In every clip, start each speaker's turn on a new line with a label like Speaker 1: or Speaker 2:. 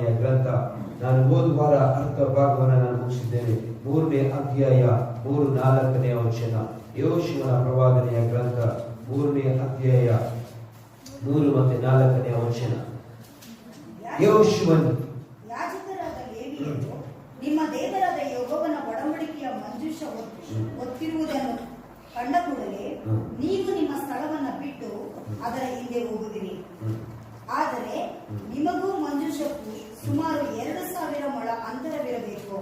Speaker 1: ಪ್ರವಾದನೆಯ ಗ್ರಂಥ. ನಾನು ಹೋದ ವಾರ ಅರ್ಧ ಭಾಗವನ್ನು ನಾನು ಮುಗಿಸಿದ್ದೇನೆ. 3ನೇ ಅಧ್ಯಾಯ 3-4ನೇ ವಚನ. ಯೆಹೋಶುವನ ಪ್ರವಾದನೆಯ ಗ್ರಂಥ 3ನೇ ಅಧ್ಯಾಯ 3 ಮತ್ತು 4ನೇ ವಚನ. ಯೆಹೋಶುವನು
Speaker 2: ಯಾಜಕರಾದ ಲೇವಿಯರು ನಿಮ್ಮ ದೇವರಾದ ಯೆಹೋವನ ಒಡಂಬಡಿಕೆಯ ಮಂಜೂಷ ಹೊತ್ತಿರುವುದನ್ನು ಕಂಡ ಕೂಡಲೇ ನೀವು ನಿಮ್ಮ ಸ್ಥಳವನ್ನು ಬಿಟ್ಟು ಅದರ ಹಿಂದೆ ಹೋಗುವಿರಿ. ಆದರೆ ನಿಮಗೂ ಮಂಜೂಷಕ್ಕೂ ಸುಮಾರು 2000 ಮೊಳ ಅಂತರವಿರಬೇಕು.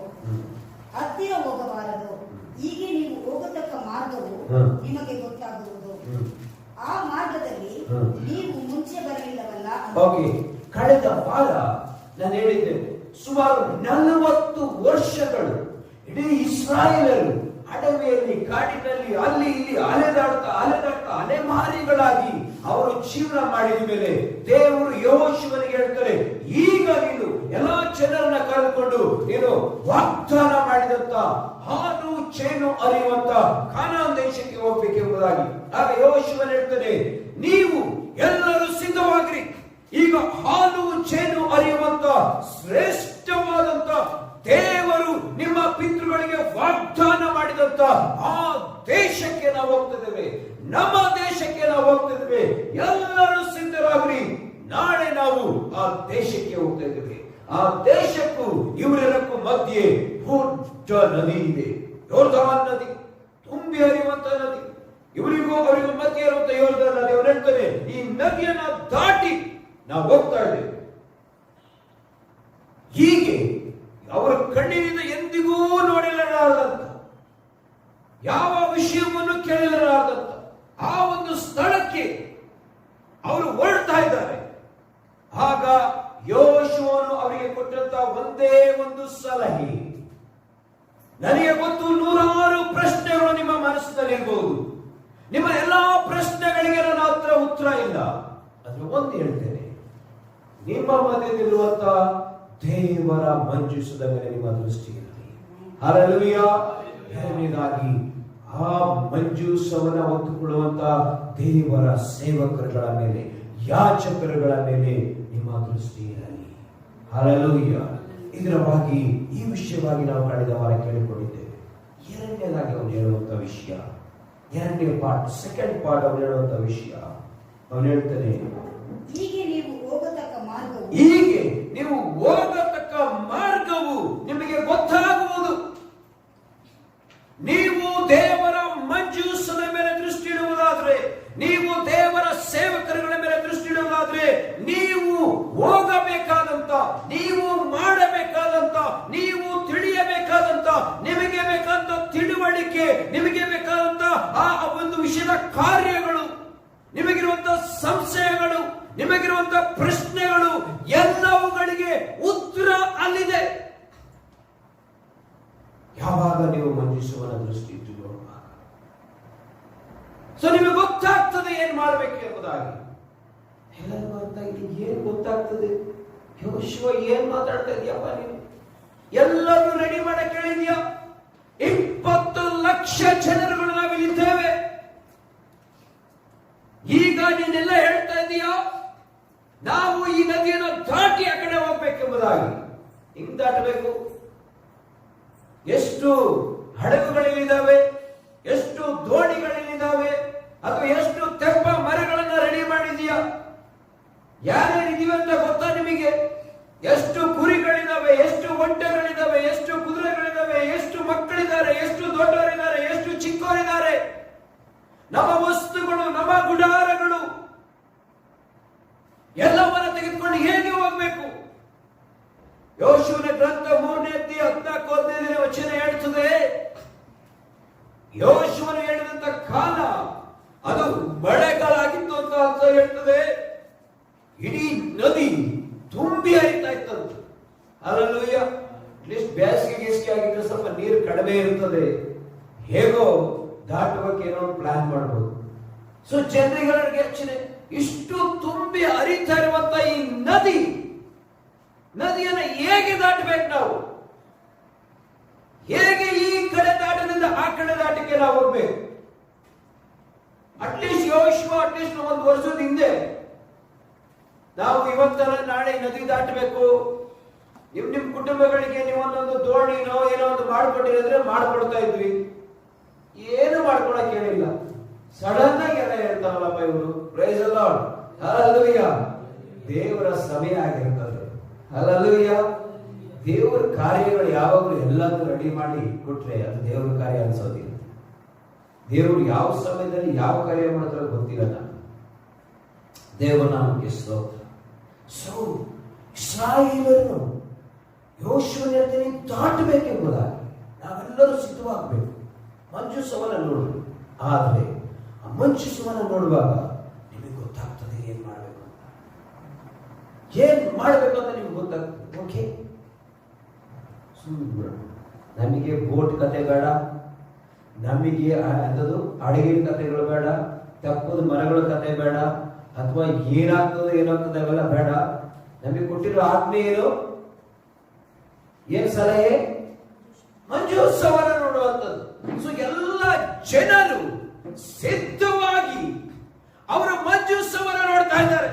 Speaker 2: ಹತ್ತಿರ ಹೋಗಬಾರದು. ಹೀಗೆ ನೀವು ಹೋಗತಕ್ಕ ಮಾರ್ಗವು ನಿಮಗೆ ಗೊತ್ತಾಗುವುದು. ಆ ಮಾರ್ಗದಲ್ಲಿ ನೀವು ಮುಂಚೆ ಬರಲಿಲ್ಲವಲ್ಲ.
Speaker 1: ಕಳೆದ ವಾರ ನಾನು ಹೇಳಿದ್ದೇನೆ, ಸುಮಾರು 40 ವರ್ಷಗಳು ಇಡೀ ಇಸ್ರಾಯೇಲರು ಅಡವಿಯಲ್ಲಿ, ಕಾಡಿನಲ್ಲಿ, ಅಲ್ಲಿ ಇಲ್ಲಿ ಅಲೆದಾಡ್ತಾ ಅಲೆಮಾರಿಗಳಾಗಿ ಅವರು ಜೀವನ ಮಾಡಿದ ಮೇಲೆ ದೇವರು ಯೆಹೋಶುವನಿಗೆ ಹೇಳ್ತಾರೆ, ಈಗ ನೀನು ಎಲ್ಲಾ ಜನರನ್ನ ಕರೆದುಕೊಂಡು ನೀನು ವಾಗ್ದಾನ ಮಾಡಿದಂತ ಹಾಲು ಚೇನು ಹರಿಯುವಂತ ಕಾನಾನ್ ದೇಶಕ್ಕೆ ಹೋಗ್ಬೇಕೆಂಬುದಾಗಿ. ಆಗ ಯೆಹೋಶುವನು ಹೇಳ್ತಾನೆ, ನೀವು ಎಲ್ಲರೂ ಸಿದ್ಧವಾಗಿರಿ. ಈಗ ಹಾಲು ಚೇನು ಹರಿಯುವಂತ ಶ್ರೇಷ್ಠವಾದಂತ ದೇವರು ನಿಮ್ಮ ಪಿತೃಗಳಿಗೆ ವಾಗ್ದಾನ ಮಾಡಿದಂತ ಆ ದೇಶಕ್ಕೆ ನಾವು ಹೋಗ್ತಿದ್ದೇವೆ, ನಮ್ಮ ದೇಶಕ್ಕೆ ನಾವು ಹೋಗ್ತಿದ್ದೇವೆ. ಎಲ್ಲರೂ ಸಿದ್ಧರಾಗ್ರಿ, ನಾಳೆ ನಾವು ಆ ದೇಶಕ್ಕೆ ಹೋಗ್ತಾ ಇದ್ದೇವೆ. ಆ ದೇಶಕ್ಕೂ ಇವರೆಲ್ಲಕ್ಕೂ ಮಧ್ಯೆ ದೊಡ್ಡ ನದಿ ಇದೆ, ಯೋರ್ದಾನ್ ನದಿ, ತುಂಬಿ ಹರಿಯುವಂತ ನದಿ. ಇವರಿಗೂ ಅವರಿಗೂ ಮಧ್ಯೆ ಇರುವಂತ ಯೋರ್ದಾನ್ ನದಿ. ಅವ್ರು ಹೇಳ್ತಾರೆ, ಈ ನದಿಯನ್ನ ದಾಟಿ ನಾವು ಹೋಗ್ತಾ ಇದ್ದೇವೆ. ಹೀಗೆ ಅವರ ಕಣ್ಣಿನಿಂದ ಎಂದಿಗೂ ನೋಡಿರಲಾರದಂತ, ಯಾವ ವಿಷಯವನ್ನು ಕೇಳಿರಲಾರದಂತ ಆ ಒಂದು ಸ್ಥಳಕ್ಕೆ ಅವರು ಹೊರಡ್ತಾ ಇದ್ದಾರೆ. ಆಗ ಯೆಹೋಶುವನು ಅವರಿಗೆ ಕೊಟ್ಟಂತ ಒಂದೇ ಒಂದು ಸಲಹೆ. ನನಗೆ ಗೊತ್ತು 100 ಪ್ರಶ್ನೆಗಳು ನಿಮ್ಮ ಮನಸ್ಸಿನಲ್ಲಿ ಇರಬಹುದು. ನಿಮ್ಮ ಎಲ್ಲಾ ಪ್ರಶ್ನೆಗಳಿಗೆ ನನ್ನ ಹತ್ರ ಉತ್ತರ ಇಲ್ಲ. ಅದ್ರ ಒಂದು ಹೇಳ್ತೇನೆ, ನಿಮ್ಮ ಮಧ್ಯದಲ್ಲಿರುವಂತ ದೇವರ ಮಂಜೂಷದ ಮೇಲೆ ನಿಮ್ಮ ದೃಷ್ಟಿ ಇರಲಿ. ಹಲ್ಲೆಲೂಯಾ. ಎರಡನೇದಾಗಿ ಆ ಮಂಜೂಷವನ್ನ ಹೊತ್ತುಕೊಳ್ಳುವಂತ ದೇವರ ಸೇವಕರುಗಳ ಮೇಲೆ, ಯಾಜಕರುಗಳ ಮೇಲೆ ನಿಮ್ಮ ದೃಷ್ಟಿ ಇರಲಿ. ಹಲ್ಲೆಲೂಯಾ. ಇದರವಾಗಿ ಈ ವಿಷಯವಾಗಿ ನಾವು ಕಳೆದ ವಾರ ಕೇಳಿಕೊಂಡಿದ್ದೇವೆ. ಎರಡನೇದಾಗಿ ಅವನು ಹೇಳುವಂತ ವಿಷಯ, ಎರಡನೇ ಪಾರ್ಟ್, ಸೆಕೆಂಡ್ ಪಾರ್ಟ್ ಅವನು ಹೇಳುವಂತ ವಿಷಯ, ಅವನು ಹೇಳ್ತಾನೆ,
Speaker 2: ಹೀಗೆ ನೀವು ಹೋಗತಕ್ಕ ಮಾರ್ಗವು,
Speaker 1: ಹೀಗೆ ನೀವು ಹೋಗತಕ್ಕ ಮಾರ್ಗವು ನಿಮಗೆ ಗೊತ್ತಾಗುವುದು. ನೀವು ದೇವರ ಮಂಜೂಷದ ಮೇಲೆ ದೃಷ್ಟಿ ಇಡುವುದಾದ್ರೆ, ನೀವು ದೇವರ ಸೇವಕರುಗಳ ಮೇಲೆ ದೃಷ್ಟಿ ಇಡುವುದಾದ್ರೆ, ನೀವು ಹೋಗಬೇಕಾದಂತ, ನೀವು ಮಾಡಬೇಕಾದಂತ, ನೀವು ತಿಳಿಯಬೇಕಾದಂತ, ನಿಮಗೆ ಬೇಕಾದಂತ ತಿಳುವಳಿಕೆ, ನಿಮಗೆ ಬೇಕಾದಂತ ಆ ಒಂದು ವಿಷಯದ ಕಾರ್ಯಗಳು, ನಿಮಗಿರುವಂತ ಸಂಶಯಗಳು, ನಿಮಗಿರುವಂತ ಪ್ರಶ್ನೆಗಳು, ಎಲ್ಲವುಗಳಿಗೆ ಉತ್ತರ ಅಲ್ಲಿದೆ. ಯಾವಾಗ ನೀವು ಮಂಜೂಷವನ ದೃಷ್ಟಿ ಇಟ್ಟು ನೋಡುವಾಗ ಸೊ ನಿಮಗೆ ಗೊತ್ತಾಗ್ತದೆ ಏನ್ ಮಾಡಬೇಕು ಎಂಬುದಾಗಿ. ಎಲ್ಲರಿಗೂ ಅರ್ಥ ಆಗಿದೆ. ಏನ್ ಗೊತ್ತಾಗ್ತದೆ? ಯೆಹೋಶುವ ಏನ್ ಮಾತಾಡ್ತಾ ಇದೀಯಪ್ಪ ನೀನು? ಎಲ್ಲರೂ ರೆಡಿ ಮಾಡಕ್ಕೆ ಹೇಳಿದ್ಯಾ? 20 ಲಕ್ಷ ಜನರುಗಳು ನಾವಿಲ್ಲಿದ್ದೇವೆ. ಈಗ ನೀನೆಲ್ಲ ಹೇಳ್ತಾ ಇದೀಯಾ ನಾವು ಈ ನದಿಯನ್ನು ದಾಟಿ ಆ ಕಡೆ ಹೋಗ್ಬೇಕೆಂಬುದಾಗಿ. ಹಿಂಗ್ ದಾಟಬೇಕು? ಎಷ್ಟು ಹಡಗುಗಳಿದ್ದಾವೆ, ಎಷ್ಟು ದೋಣಿಗಳಿದ್ದಾವೆ, ಅಥವಾ ಎಷ್ಟು ತೆಪ್ಪ ಮರಗಳನ್ನ ರೆಡಿ ಮಾಡಿದೀಯಾ? ಯಾರ್ಯಾರಿದೀವಿ ಅಂತ ಗೊತ್ತಾ ನಿಮಗೆ? ಎಷ್ಟು ಕುರಿಗಳಿದ್ದಾವೆ, ಎಷ್ಟು ಒಂಟೆಗಳಿದ್ದಾವೆ, ಎಷ್ಟು ಕುದುರೆಗಳಿದ್ದಾವೆ, ಎಷ್ಟು ಮಕ್ಕಳಿದ್ದಾರೆ, ಎಷ್ಟು ದೊಡ್ಡವರಿದ್ದಾರೆ, ಎಷ್ಟು ಚಿಕ್ಕವರಿದ್ದಾರೆ. ನಮ್ಮ ವಸ್ತುಗಳು, ನಮ್ಮ ಗುಡಾರಗಳು ಎಲ್ಲವನ್ನ ತೆಗೆದುಕೊಂಡು ಹೇಗೆ ಹೋಗ್ಬೇಕು? ಯೆಹೋಶುವನ ಗ್ರಂಥ 3ನೇ ಅಧ್ಯಾಯ 14ನೇ ವಚನ ಹೇಳ್ತದೆ, ಯೆಹೋಶುವನು ಹೇಳಿದಂತ ಕಾಲ ಅದು ಮಳೆಗಾಲಾಗಿತ್ತು ಅಂತ ಅರ್ಥ ಹೇಳ್ತದೆ. ಇಡೀ ನದಿ ತುಂಬಿ ಹರಿತಾ ಇತ್ತಂತೆ. ಹಲ್ಲೆಲೂಯಾ. ಅಟ್ಲೀಸ್ಟ್ ಬೇಸಿಗೆ ಆಗಿದ್ರೆ ಸ್ವಲ್ಪ ನೀರು ಕಡಿಮೆ ಇರ್ತದೆ, ಹೇಗೋ ದಾಟುವಕ್ಕೆ ಏನೋ ಪ್ಲಾನ್ ಮಾಡಬಹುದು. ಸೊ ಜನರಿಗೆ ಯೋಚನೆ, ಇಷ್ಟು ತುಂಬಿ ಹರಿತಾ ಇರುವಂತ ಈ ನದಿಯನ್ನ ಹೇಗೆ ದಾಟಬೇಕು ನಾವು? ಹೇಗೆ ಈ ಕಡೆ ದಾಟದಿಂದ ಆ ಕಡೆ ದಾಟಕ್ಕೆ ನಾವು ಹೋಗ್ಬೇಕು? ಅಟ್ಲೀಸ್ಟ್ ಯೆಹೋಶುವ ಒಂದು ವರ್ಷದ ಹಿಂದೆ ನಾವು ಇವತ್ತಲ್ಲ ನಾಳೆ ನದಿ ದಾಟಬೇಕು, ನಿಮ್ ಕುಟುಂಬಗಳಿಗೆ ನೀವೊಂದೊಂದು ದೋಣಿನೋ ಏನೋ ಒಂದು ಮಾಡ್ಕೊಟ್ಟಿದ್ರೆ ಮಾಡ್ಕೊಡ್ತಾ ಇದ್ವಿ. ಏನು ಮಾಡ್ಕೊಳಕ್ ಹೇಳಿಲ್ಲ. ಸಡನ್ ಆಗಿ ಎಲ್ಲ ಹೇಳ್ತಾರಲ್ಲಪ್ಪ ಇವರು. Praise the lord. ಹಲ್ಲೆಲೂಯಾ. ದೇವರ ಸಮಯ ಆಗಿರ್ತದೆ. ಹಲ್ಲೆಲೂಯಾ. ದೇವರ ಕಾರ್ಯಗಳು ಯಾವಾಗಲೂ ಎಲ್ಲದೂ ರೆಡಿ ಮಾಡಿ ಕೊಟ್ರೆ ಅದು ದೇವರ ಕಾರ್ಯ ಅನ್ಸೋದಿಲ್ಲ. ದೇವರು ಯಾವ ಸಮಯದಲ್ಲಿ ಯಾವ ಕಾರ್ಯ ಮಾಡಿದ್ರೆ ಗೊತ್ತಿಲ್ಲ. ದೇವರ ನಾಮಕ್ಕೆ ಸ್ತೋತ್ರ. ಸೊ ಇಸ್ರಾಯೇಲರು ಯೆಹೋಶುವನ ಜೊತೆ ದಾಟಬೇಕೆಂಬುದಾಗಿ ನಾವೆಲ್ಲರೂ ಸಿದ್ಧವಾಗಬೇಕು. ಮಂಜೂಷವನ್ನ ನೋಡ್ರಿ. ಆದ್ರೆ ಆ ಮಂಜೂಷವನ್ನ ನೋಡುವಾಗ ನಿಮಗೆ ಗೊತ್ತಾಗ್ತದೆ ಏನ್ ಮಾಡ್ಬೇಕು ಅಂತ ನಿಮ್ಗೆ ಗೊತ್ತಾಗ್ತದೆ. ಓಕೆ, ನಮಗೆ ಬೋಟ್ ಕತೆ ಬೇಡ, ನಮಗೆ ಅಂಥದ್ದು ಅಡಿಗೆ ಕಥೆಗಳು ಬೇಡ, ತಪ್ಪದ ಮರಗಳ ಕತೆ ಬೇಡ, ಅಥವಾ ಏನಾಗ್ತದೆ ಏನಾಗ್ತದೆ ಅವೆಲ್ಲ ಬೇಡ. ನಮಗೆ ಕೊಟ್ಟಿರೋ ಆತ್ಮೆ ಏನ್ ಸಲಹೆ? ಮಂಜೂಷವನ್ನ ನೋಡುವಂಥದ್ದು. ಸೊ ಎಲ್ಲ ಜನರು ಸಿದ್ಧವಾಗಿ ಅವರ ಮಂಜೂಷವನ್ನ ನೋಡ್ತಾ ಇದ್ದಾರೆ.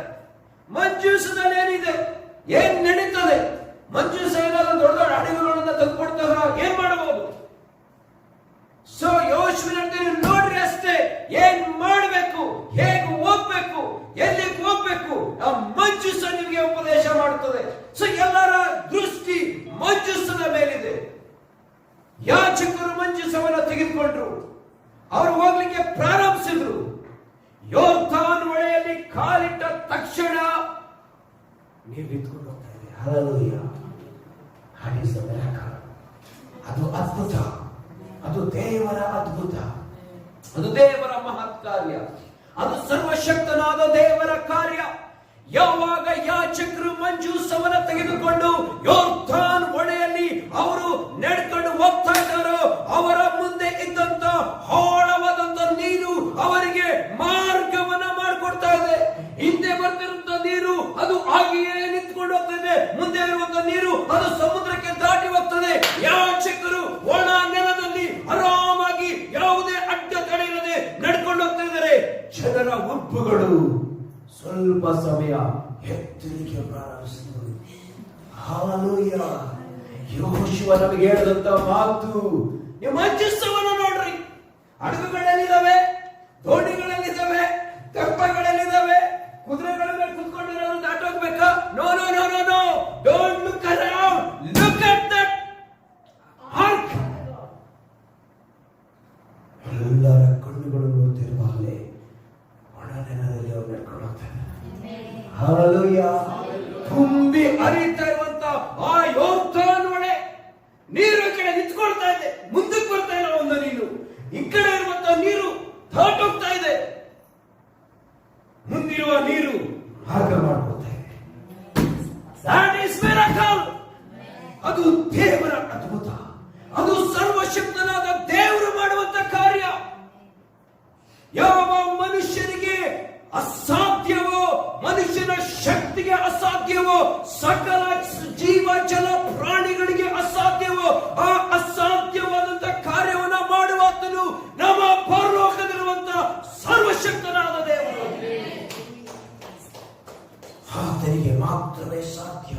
Speaker 1: ಮಂಜೂಷದಲ್ಲಿ ಏನಿದೆ, ಏನ್ ನಡೀತದೆ? ಮಂಜೂಷ ಏನಾದ್ರು ದೊಡ್ಡ ದೊಡ್ಡ ಅಡಿಗೆಗಳನ್ನ ತಂದುಕೊಡ್ತಾರ, ಏನ್ ಮಾಡಬಹುದು? ಸೊ ಯೆಹೋಶುವನ ನೋಡ್ರಿ ಅಷ್ಟೇ. ಏನ್ ಮಾಡಬೇಕು, ಹೇಗೆ ಹೋಗ್ಬೇಕು, ಎಲ್ಲಿಗೆ ಹೋಗ್ಬೇಕು, ಆ ಮಂಜೂಷ ನಿಮಗೆ ಉಪದೇಶ ಮಾಡುತ್ತದೆ. ಸೊ ಎಲ್ಲರ ದೃಷ್ಟಿ ಮಂಜೂಷದ ಮೇಲಿದೆ. ಯಾಜಕರು ಮಂಜೂಷವನ್ನು ತೆಗೆದುಕೊಂಡ್ರು, ಅವರು ಹೋಗ್ಲಿಕ್ಕೆ ಪ್ರಾರಂಭಿಸಿದ್ರು. ಯೋರ್ದಾನ್ ಹೊಳೆಯಲ್ಲಿ ಕಾಲಿಟ್ಟ ತಕ್ಷಣ ನೀವು ನಿಂತ್ಕೊಂಡು ಹೋಗ್ತಾ ಇದೆ. ಹಲ್ಲೆಲೂಯಾ. ಅದು ಅದ್ಭುತ, ಅದು ದೇವರ ಅದ್ಭುತ, ಅದು ದೇವರ ಮಹತ್ ಕಾರ್ಯ, ಅದು ಸರ್ವಶಕ್ತನಾದ ದೇವರ ಕಾರ್ಯ. ಯಾವಾಗ ಯಾಜಕರು ಮಂಜೂಷವನ್ನ ತೆಗೆದುಕೊಂಡು ಯೋರ್ದಾನ್ ಹೊಳೆಯಲ್ಲಿ ಅವರು ನಡ್ಕೊಂಡು ಹೋಗ್ತಾ ಇದ್ದಾರೋ, ಅವರ ಮುಂದೆ ಇದ್ದಂತ ಆಳವಾದಂತ ನೀರು ಅವರಿಗೆ ಮಾರ್ಗವನ್ನ ಮಾಡಿಕೊಡ್ತಾ ಇದೆ. ಹಿಂದೆ ಬರ್ತಿರುವಂತ ನೀರು ಅದು ಹಾಗೆಯೇ ನಿಂತ್ಕೊಂಡು ಹೋಗ್ತದೆ, ಮುಂದೆ ಇರುವಂತ ನೀರು ಅದು ಸಮುದ್ರಕ್ಕೆ ದಾಟಿ ಹೋಗ್ತದೆ. ಯಾಜಕರು ಒಣ ನೆಲದಲ್ಲಿ ಆರಾಮಾಗಿ ಯಾವುದೇ ಅಡ್ಡತಡೆ ಇಲ್ಲದೆ ನಡ್ಕೊಂಡು ಹೋಗ್ತಾ ಇದ್ದಾರೆ. ಜನರ ಉಪ್ಪುಗಳು ಸ್ವಲ್ಪ ಸಮಯ ಎತ್ತಲಿಕ್ಕೆ ಪ್ರಾರಂಭಿಸಿದರು. ಹಲ್ಲೆಲೂಯಾ. ಯೆಹೋಶುವ ನಮಗೆ ಹೇಳಿದಂತ ಮಾತು, ನೀವು ಮಂಜೂಷವನ್ನು ನೋಡ್ರಿ. ಹಡಗುಗಳಲ್ಲಿದ್ದಾವೆ, ದೋಣಿಗಳಲ್ಲಿದ್ದಾವೆ, ತೆಪ್ಪಗಳಲ್ಲಿದ್ದಾವೆ, ಕುದುರೆಗಳ ಮೇಲೆ ಕುತ್ಕೊಂಡಿರೋದು ದಾಟೋಗ್ಬೇಕಾ? No no no no no, don't look around, look at that ark. ಎಲ್ಲರ ಕಣ್ಣುಗಳು ನೋಡ್ತಿರುವಾಗಲೇ ಒಣನೆಲದಲ್ಲಿ ಅವರು ನಡ್ಕೊಂಡು ಹೋಗ್ತಾರೆ. ಹಲ್ಲೆಲೂಯಾ. ತುಂಬಿ ಹರಿತಾ ಇರುವಂತ ಆ ಯೋರ್ದಾನ್ ಹೊಳೆ ನೀರು ಈ ಕಡೆ ನಿಂತ್ಕೊಳ್ತಾ ಇದೆ, ಮುಂದಕ್ಕೆ ಬರ್ತಾ ಇಲ್ಲ ಒಂದು ನೀರು. ಈ ಕಡೆ ಇರುವಂತ ನೀರು ದಾಟೋಗ್ತಾ ಇದೆ, ಮುಂದಿರುವ ನೀರು ಮಾರ್ಗ ಮಾಡ್ಕೊಳ್ತಾ ಇದೆ. That is miracle. ಅದು ದೇವರ ಅದ್ಭುತ, ಅದು ಸರ್ವಶಕ್ತನಾದ ದೇವರು ಮಾಡುವಂತ ಕಾರ್ಯ. ಯಾವ ಮನುಷ್ಯನಿಗೆ ಅಸಾಧ್ಯವೋ, ಮನುಷ್ಯನ ಶಕ್ತಿಗೆ ಅಸಾಧ್ಯವೋ, ಸಕಲ ಜೀವ ಜಲ ಪ್ರಾಣಿಗಳಿಗೆ ಅಸಾಧ್ಯವೋ, ಆ ಅಸಾಧ್ಯವಾದಂತ ಕಾರ್ಯವನ್ನ ಮಾಡುವಾತನು ನಮ್ಮ ಪರಲೋಕದಲ್ಲಿರುವಂತ ಸರ್ವಶಕ್ತನಾದ ದೇವರು. ಆತನಿಗೆ ಮಾತ್ರವೇ ಸಾಧ್ಯ.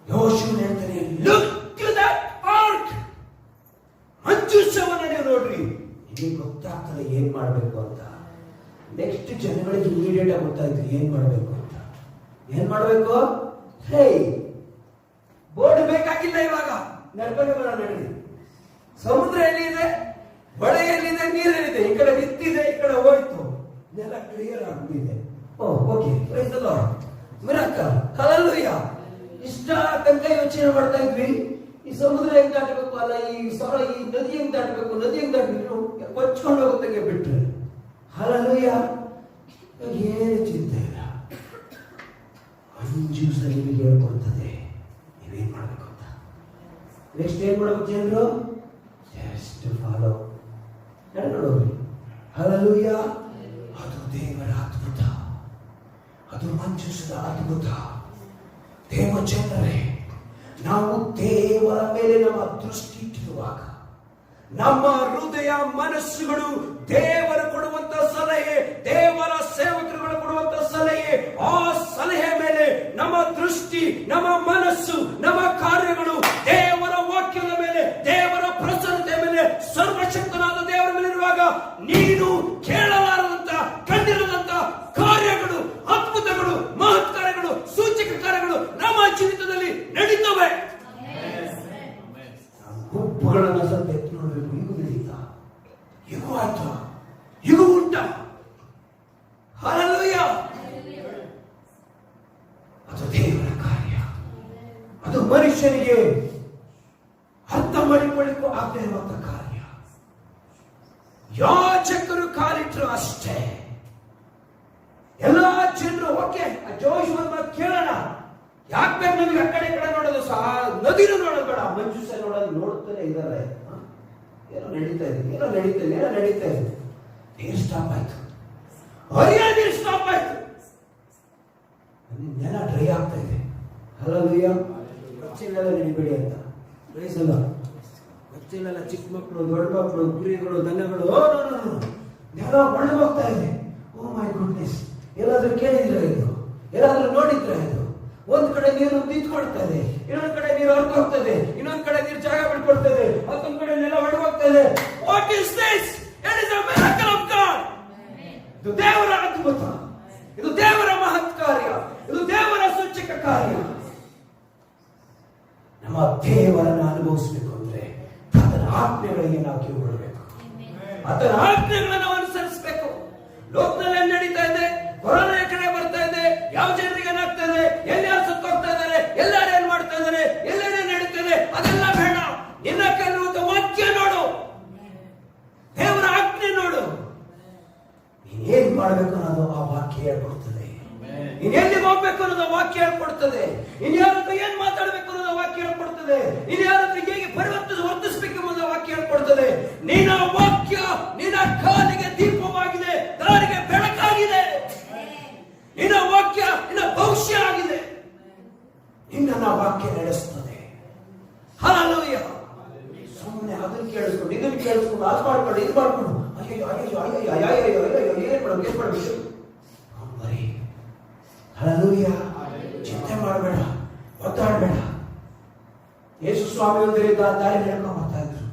Speaker 1: ಯೆಹೋಶುವ ಹೇಳ್ತಾನೆ, ಲುಕ್ ಟು ದಟ್ ಆರ್ಕ್. ಮಂಜೂಷವನ್ನ ನೀವು ನೋಡ್ರಿ, ನಿಮಗೆ ಗೊತ್ತಾಗ್ತದೆ ಏನ್ ಮಾಡ್ಬೇಕು ಅಂತ. ನೆಕ್ಸ್ಟ್ ಜನಗಳಿಗೆ ಇಮಿಡಿಯೇಟ್ ಆಗಿ ಗೊತ್ತಾಯ್ತು ಏನ್ ಮಾಡ್ಬೇಕು ಅಂತ. ಏನ್ ಮಾಡ್ಬೇಕು? ಹೇ, ಬೋರ್ಡ್ ಬೇಕಾಗಿಲ್ಲ, ಇವಾಗ ನಡ್ಕೊಂಡು ಬರೋಣ ನಡಿ. ಸಮುದ್ರ ಎಲ್ಲಿದೆ, ಹೊಳೆ ಎಲ್ಲಿದೆ, ನೀರೆಲ್ಲಿದೆ, ಈ ಕಡೆ ನಿಂತಿದೆ, ಈ ಕಡೆ ಹೋಯ್ತು, ನೆಲ ಕ್ಲಿಯರ್ ಆಗ್ಬಿಟ್ಟಿದೆ. Okay, praise the lord. Miracle. Hallelujah. ಇಷ್ಟ ತನಕ ಯೋಚನೆ ಮಾಡ್ತಾ ಇದ್ವಿ, ಈ ಸಮುದ್ರ ಹೆಂಗ್ ದಾಟಬೇಕು, ಅಲ್ಲ ಈ ನದಿ ಹೆಂಗ್ ದಾಟಬೇಕು, ನದಿ ಹೆಂಗ್ ದಾಟಬೇಕು, ಕೊಚ್ಕೊಂಡು ಹೋಗುತ್ತೆ ಬಿಟ್ರೆ. ಹಲ್ಲೆಲೂಯಾ. ಏನು ಚಿಂತೆ ಇಲ್ಲ. ಮಂಜೂಷ ನಿಮಗೆ ಹೇಳ್ಕೊಡ್ತದೆ ನೀವೇನ್ ಮಾಡ್ಬೇಕು ಅಂತ. ನೆಕ್ಸ್ಟ್ ಏನ್ ಮಾಡ್ಬೇಕು ಜನರು? ಜಸ್ಟ್ ಫಾಲೋ, ನಡ್ಕೊಂಡೋಗ್ರಿ. ಹಲ್ಲೆಲೂಯಾ. ಅದು ದೇವರ ಅದ್ಭುತ, ಅದು ಮಂಜೂಷದ ಅದ್ಭುತ. ದೇವ ಜನರೇ, ನಾವು ದೇವರ ಮೇಲೆ ನಮ್ಮ ದೃಷ್ಟಿ ಇಟ್ಟಿರುವಾಗ ನಮ್ಮ ಹೃದಯ ಮನಸ್ಸುಗಳು ದೇವರು ಕೊಡುವಂತ ಸಲಹೆ, ದೇವರ ಸೇವಕರುಗಳು ಕೊಡುವಂತ ಸಲಹೆ, ಆ ಸಲಹೆ ಮೇಲೆ ನಮ್ಮ ದೃಷ್ಟಿ, ನಮ್ಮ ಮನಸ್ಸು, ನಮ್ಮ ಕಾರ್ಯಗಳು ದೇವರ ವಾಕ್ಯದ ಮೇಲೆ, ದೇವರ ಪ್ರಸನ್ನತೆ ಮೇಲೆ, ಸರ್ವಶಕ್ತನಾದ ದೇವರ ಮೇಲೆ ಇರುವಾಗ ನೀನು ಕೇಳಲಾರದಂತ, ಕಂಡಿರದಂತ ಕಾರ್ಯಗಳು, ಅದ್ಭುತಗಳು, ಮಹತ್ ಕಾರ್ಯಗಳು, ಸೂಚಕ ಕಾರ್ಯಗಳು ನಮ್ಮ ಜೀವಿತದಲ್ಲಿ ನಡೀತವೆ. ಗುಂಪುಗಳನ್ನು ಸ್ವಲ್ಪ ಎತ್ತು ನೋಡಬೇಕು. ಈಗ ನಡೀತಾ, ಈಗ ಆಯ್ತಾ, ಈಗ ಉಂಟ. ಹಲ್ಲೆಲೂಯಾ. ಅದು ದೇವರ ಕಾರ್ಯ. ಅದು ಮನುಷ್ಯನಿಗೆ ಅರ್ಥ ಮಾಡಿಕೊಳ್ಳಿಕ್ಕೂ ಆಗದೆ ಇರುವಂತ ಕಾರ್ಯ. ಯಾಜಕರು ಕಾಲಿಟ್ರು ಅಷ್ಟೇ. ಎಲ್ಲಾ ಜನರು ಓಕೆ ಜೋಶುವನ್ನ ಕೇಳೋಣ, ಯಾಕೆ ಬೇಕು ನಮಗೆ ಆ ಕಡೆ ಈ ಕಡೆ ನೋಡೋದು, ನದಿನೂ ನೋಡೋದು ಬೇಡ, ಮಂಜುಷ ನೋಡೋದು ನೋಡ್ತಾನೆ ಇದ್ದಾರೆ. ಏನೋ ನಡೀತಾ ಇದೆ, ಏನೋ ನಡೀತಾ ಇದೆ, ಏನೋ ನಡೀತಾ ಇದೆ. ನೀರು ಸ್ಟಾಪ್ ಆಯ್ತು, ಹರಿಯಾಣ ನೀರು ಸ್ಟಾಪ್ ಆಯ್ತು, ನೆಲ ಡ್ರೈ ಆಗ್ತಾ ಇದೆ. ಹಲ್ಲೆಲೂಯಾ. ಬಚ್ಚೆಲೆಲ್ಲ ನಡಿಬೇಡಿ ಅಂತ ಪ್ರೈಸಲ್ಲ. ಬಚ್ಚೆಲೆಲ್ಲ ಚಿಕ್ಕ ಮಕ್ಕಳು, ದೊಡ್ಡ ಮಕ್ಕಳು, ಕುರಿಗಳು, ದನಗಳು, ನೆಲ ಒಣಗೋಗ್ತಾ ಇದೆ. ಓ ಮೈ ಗುಡ್ನೆಸ್. ಎಲ್ಲಾದ್ರೂ ಕೇಳಿದ್ರೆ ಇದು, ಎಲ್ಲಾದ್ರೂ ನೋಡಿದ್ರೆ ಇದು. ಒಂದ್ ಕಡೆ ನೀರು ನಿಂತ್ಕೊಳ್ತಾ ಇದೆ, ಇನ್ನೊಂದ್ ಕಡೆ ನೀರು ಹೊರಟೋಗ್ತದೆ, ಇನ್ನೊಂದ್ ಕಡೆ ನೀರು ಜಾಗ ಬಿಟ್ಕೊಳ್ತದೆ, ಮತ್ತೊಂದ್ ಕಡೆ ನೆಲ ಒಣಗೋಗ್ತದೆ. What is this? It is a miracle of God. ಇದು ದೇವರ ಅದ್ಭುತ, ಇದು ದೇವರ ಮಹತ್ ಕಾರ್ಯ, ಇದು ದೇವರ ಸೂಚಕ ಕಾರ್ಯ. ನಮ್ಮ ದೇವರನ್ನು ಅನುಭವಿಸಬೇಕು ಅಂದ್ರೆ ಆತನ ಆಜ್ಞೆಗಳಿಗೆ ನಾವು ಕಿವಿಗೊಳ್ಳಬೇಕು, ಆತನ ಆಜ್ಞೆಗಳನ್ನು ನಾವು ಅನುಸರಿಸಬೇಕು. ಲೋಕದಲ್ಲಿ ನಡೀತಾ ಇದೆ, ಕೊರೋನಾ ಕಡೆ ಬರ್ತಾ ಇದೆ, ಯಾವ ಜನರಿಗೆ ಏನಾಗ್ತಾ ಇದೆ, ಎಲ್ಲಾರು ಸುತ್ತೋಗ್ತಾ ಇದ್ದಾರೆ, ಎಲ್ಲಾರು ಏನ್ ಮಾಡ್ತಾ ಇದ್ದಾರೆ, ಎಲ್ಲೆಡೆ ನಡೀತದೆ, ಅದೆಲ್ಲ ಬೇಡ. ನಿನ್ನ ಕೈಲಿರುವಂತ ವಾಕ್ಯ ನೋಡು, ದೇವರ ಆಜ್ಞೆ ನೋಡು. ನೀನ್ ಏನ್ ಮಾಡ್ಬೇಕು ಅನ್ನೋದು ಆ ವಾಕ್ಯ ಹೇಳ್ಕೊಡ್ತದೆ. ನೀನ್ ಎಲ್ಲಿಗೆ ಹೋಗ್ಬೇಕು ಅನ್ನೋದು ವಾಕ್ಯ ಹೇಳ್ಕೊಡ್ತದೆ. ಇನ್ ಯಾರ ಹತ್ರ ಏನ್ ಮಾತಾಡ್ಬೇಕು ಅನ್ನೋದು ವಾಕ್ಯ ಹೇಳ್ಕೊಡ್ತದೆ. ಇನ್ ಯಾರ ಹತ್ರ ಹೇಗೆ ವರ್ತಿಸ್ಬೇಕು ಅನ್ನೋದು ವಾಕ್ಯ ಹೇಳ್ಕೊಡ್ತದೆ. ನಿನ್ನ ವಾಕ್ಯ ನಿನ್ನ ಕಾಲಿಗೆ ದೀಪವಾಗಿದೆ, ದಾರಿಗೆ ಬೆಳಕಾಗಿದೆ. ನಿನ್ನ ವಾಕ್ಯ ನಿನ್ನ ಭವಿಷ್ಯ ಆಗಿದೆ. ನಿನ್ನ ವಾಕ್ಯ ನಡೆಸ್ತದೆ. ಹಲ್ಲೆಲೂಯಾ. ಸುಮ್ಮನೆ ಅದನ್ನ ಕೇಳಿಸ್ಕೊಂಡು ಇದನ್ನ ಕೇಳಿಸ್ಕೊಂಡು ಅದು ಮಾಡ್ಕೊಂಡು ಇದು ಮಾಡ್ಕೊಂಡು ಅಯ್ಯೋ ಅಯ್ಯೋ ಅಯ್ಯೋ ಅಯ್ಯೋ ಅಯ್ಯೋ ಏನ್ ಮಾಡ್ಬೇಕು ಬರೀ. ಹಲ್ಲೆಲೂಯಾ. ಚಿಂತೆ ಮಾಡಬೇಡ, ಒತ್ತಾಡಬೇಡ. ಯೇಸು ಸ್ವಾಮಿ ಒಂದರಿಂದ ದಾರಿ ನಡ್ಕೊಂಡು ಬರ್ತಾ ಇದ್ರು.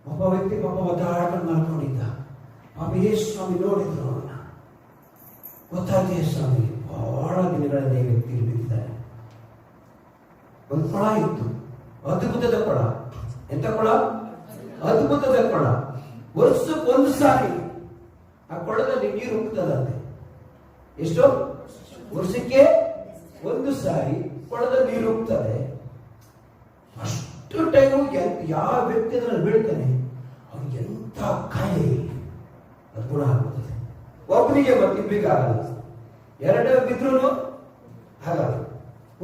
Speaker 1: ಒಬ್ಬ ವ್ಯಕ್ತಿ ಪಾಪ ಒತ್ತಾಡ್ಕೊಂಡು ಮಾಡ್ಕೊಂಡಿದ್ದ. ಪಾಪ ಯೇಸು ಸ್ವಾಮಿ ನೋಡಿದ್ರು ಅವನ್ನ. ಗೊತ್ತಾಯ್ತು ಯೇಸು ಸ್ವಾಮಿ ಬಹಳ ದಿನಗಳಿಂದ ಈ ವ್ಯಕ್ತಿ ಬಿದ್ದಿದ್ದಾನೆ. ಒಂದು ಕೊಳ ಇತ್ತು, ಅದ್ಭುತದ ಕೊಳ. ಎಂತ ಕೊಳ? ಅದ್ಭುತದ ಕೊಳ. ವರ್ಷಕ್ಕೊಂದು ಸಾರಿ ಆ ಕೊಳದಲ್ಲಿ ನೀರು ಉಕ್ತದಂತೆ. ಎಷ್ಟು? ವರ್ಷಕ್ಕೆ ಒಂದು ಸಾರಿ ಕೊಳದಲ್ಲಿ ನೀರು ಉಕ್ತದೆ. ಅಷ್ಟು ಟೈಮು ಯಾವ ವ್ಯಕ್ತಿ ಅದನ್ನು ಬೀಳ್ತಾನೆ ಅವ್ನಿಗೆ ಎಂತ ಕಾಯಿಲೆ ಅದು ಗುಣ ಆಗುತ್ತದೆ. ಒಬ್ಬನಿಗೆ ಮತ್ತಿಬ್ಬರಿಗೆ ಆಗಲ್ಲ, ಎರಡೇ ಬಿದ್ರು ಆಗಲ್ಲ.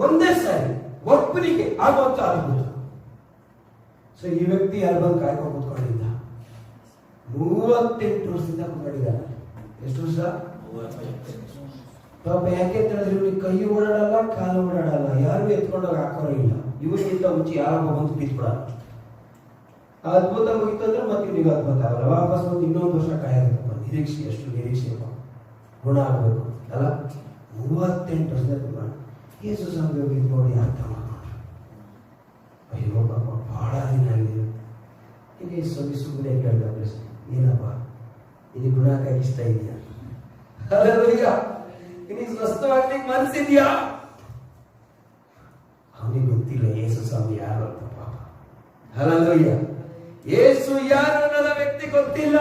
Speaker 1: ಒಂದೇ ಸಾರಿ ಒಬ್ಬನಿಗೆ ಆಗುವಂತ ಅದ್ಭುತ. ಸೊ ಈ ವ್ಯಕ್ತಿ ಅಲ್ಬಂದು ಕಾಯ್ಕೊಂಡು ಕೂತ್ಕೊಂಡಿದ್ದ. 38 ವರ್ಷದಿಂದ ಕೂತ್ಕೊಂಡಿದ್ದಾನೆ. ಎಷ್ಟು ವರ್ಷ? ಪಾಪ ಯಾಕೆ ಅಂತ ಹೇಳಿದ್ರೆ ಇವ್ರಿಗೆ ಕೈ ಓಡಾಡಲ್ಲ, ಕಾಲು ಓಡಾಡಲ್ಲ, ಯಾರು ಎತ್ಕೊಂಡೋಗಿ ಹಾಕೋರ ಇಲ್ಲ. ಇವರಿಗಿಂತ ಮುಂಚೆ ಯಾರೋ ಬಂದು ಬಿದ್ಬಿಡಲ್ಲ. ಅದ್ಭುತ ಮುಗಿತಂದ್ರೆ ಮತ್ತೆ ಇವನಿಗೆ ಅದ್ಭುತ ಆಗಲ್ಲ. ವಾಪಸ್ ಒಂದು ಇನ್ನೊಂದು ವರ್ಷ ಕಾಯಬೇಕಪ್ಪ. ನಿರೀಕ್ಷೆ, ಎಷ್ಟು ನಿರೀಕ್ಷೆ ಗುಣ ಆಗಬೇಕು ಅಲ್ಲ. 38 ವರ್ಷದ ಗುಣ. ಯೇಸು ಸ್ವಾಮಿ ಹೋಗಿ ನೋಡಿ ಅರ್ಥ ಮಾಡ್ಕೊಂಡ್ರು. ಅಯ್ಯೋ ಪಾಪ ಬಹಳ ದಿನ ಆಗಿದೆ. ಇಲ್ಲಿ ಸ್ವಾಮಿ ಸುಮ್ಮನೆ ಕೇಳ್ದ ಪ್ರಶ್ನೆ, ಏನಪ್ಪ ಇದು ಗುಣ ಇಷ್ಟ ಇದೆಯಾ? ಹಲ್ಲೆಲೂಯಾ. ನಿನಗೆ ಸ್ವಸ್ಥವಾಗ್ಲಿಕ್ಕೆ ಮನಸ್ಸಿದ್ಯಾ? ಅವನಿಗೆ ಗೊತ್ತಿಲ್ಲ ಯೇಸು ಸ್ವಾಮಿ ಯಾರು ಅಂತ ಪಾಪ. ಹಲ್ಲೆಲೂಯಾ. ಯೇಸು ಯಾರು ಅನ್ನೋದ ವ್ಯಕ್ತಿ ಗೊತ್ತಿಲ್ಲ.